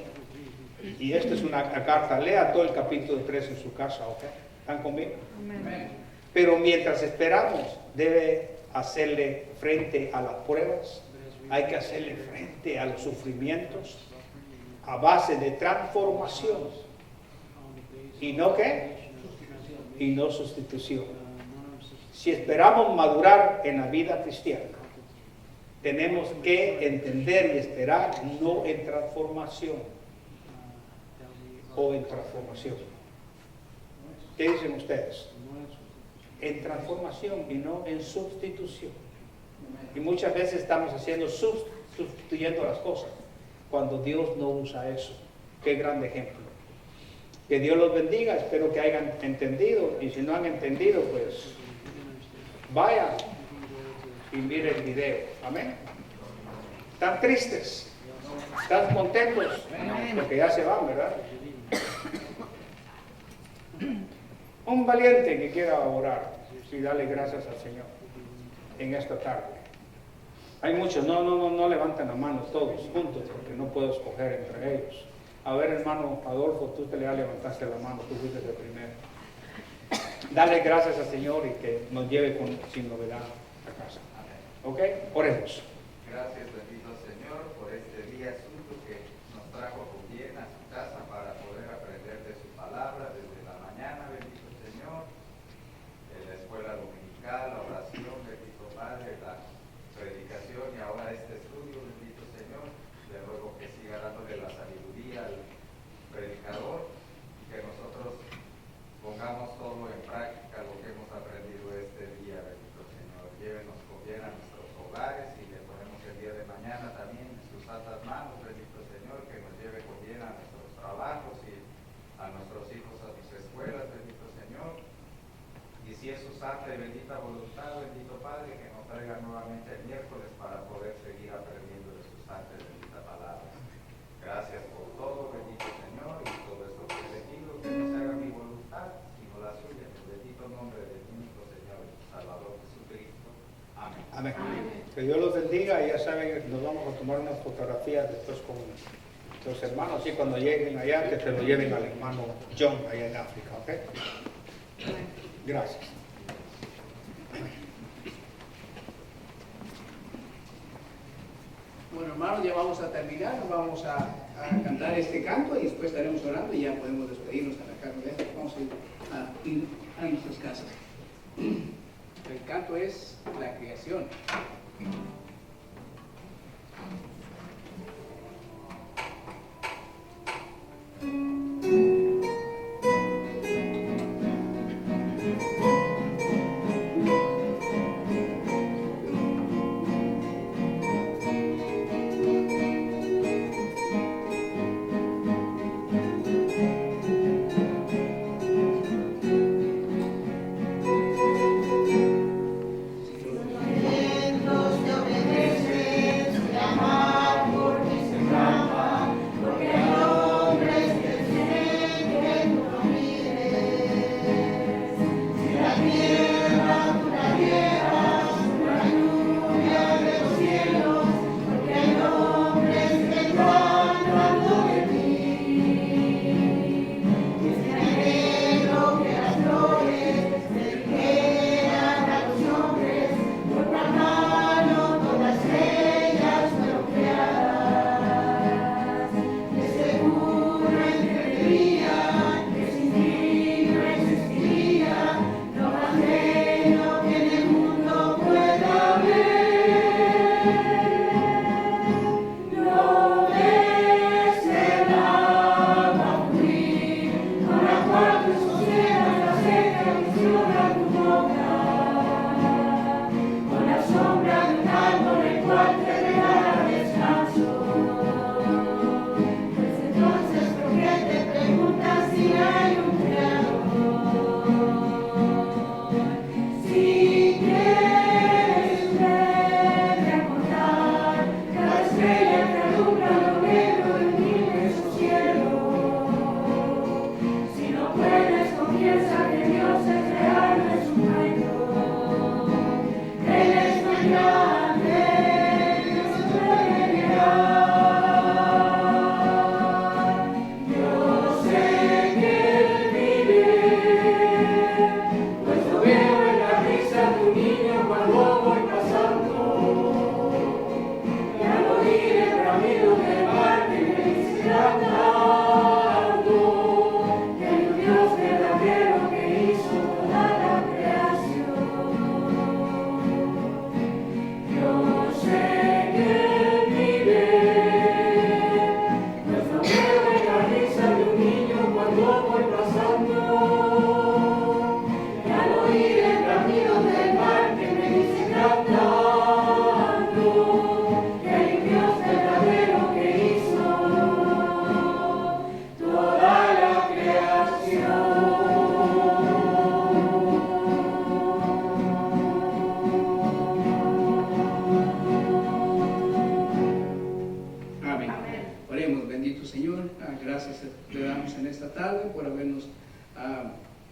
Y esta es una carta, lea todo el capítulo 3 en su casa, ¿ok? ¿Están conmigo? Amén. Pero mientras esperamos, debe hacerle frente a las pruebas, hay que hacerle frente a los sufrimientos a base de transformación. ¿Y no qué? Y no sustitución. Si esperamos madurar en la vida cristiana, tenemos que entender y esperar no en transformación o en transformación. ¿Qué dicen ustedes? En transformación y no en sustitución. Y muchas veces estamos sustituyendo las cosas cuando Dios no usa eso. Qué gran ejemplo. Que Dios los bendiga, espero que hayan entendido, y si no han entendido, pues vayan y miren el video. Amén. ¿Están tristes? ¿Están contentos? Porque ya se van, ¿verdad? Un valiente que quiera orar y darle gracias al Señor en esta tarde. Hay muchos, no levanten la mano todos juntos porque no puedo escoger entre ellos. A ver, hermano Adolfo, tú te le levantaste la mano, tú fuiste el primero. Dale gracias al Señor y que nos lleve sin novedad a casa. ¿Ok? Oremos. Gracias, bendito Señor, por este día asunto que nos trajo con bien a su casa para poder aprender de su palabra desde la mañana, bendito Señor, en la escuela dominical, la oración, bendito Padre, la predicación y ahora este estudio, bendito Señor. Le ruego que siga dándole la sabiduría al predicador y que nosotros pongamos todo en práctica lo que hemos aprendido este día, bendito Señor. Llévenos con bien a nuestros hogares y le ponemos el día de mañana también en sus santas manos, bendito Señor, que nos lleve con bien a nuestros trabajos y a nuestros hijos a sus escuelas, bendito Señor. Y si es su santa y bendita voluntad, y ya saben, nos vamos a tomar una fotografía después con los hermanos y cuando lleguen allá que te lo lleven al hermano John allá en África, ¿ok? Gracias. Bueno, hermanos, ya vamos a terminar, vamos a cantar este canto y después estaremos orando y ya podemos despedirnos a la casa. Vamos a ir a nuestras casas. El canto es la creación.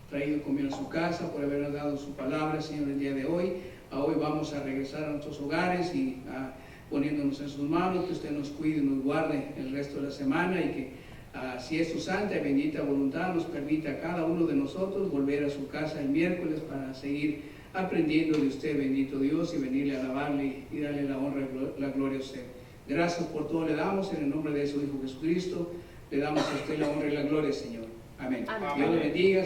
Traído conmigo a su casa, por habernos dado su palabra, Señor, el día de hoy. Hoy vamos a regresar a nuestros hogares y poniéndonos en sus manos, que usted nos cuide y nos guarde el resto de la semana y que si es su santa y bendita voluntad nos permita a cada uno de nosotros volver a su casa el miércoles para seguir aprendiendo de usted, bendito Dios, y venirle a alabarle y darle la honra y la gloria a usted. Gracias por todo le damos, en el nombre de su Hijo Jesucristo, le damos a usted la honra y la gloria, Señor. Amén. Dios le bendiga.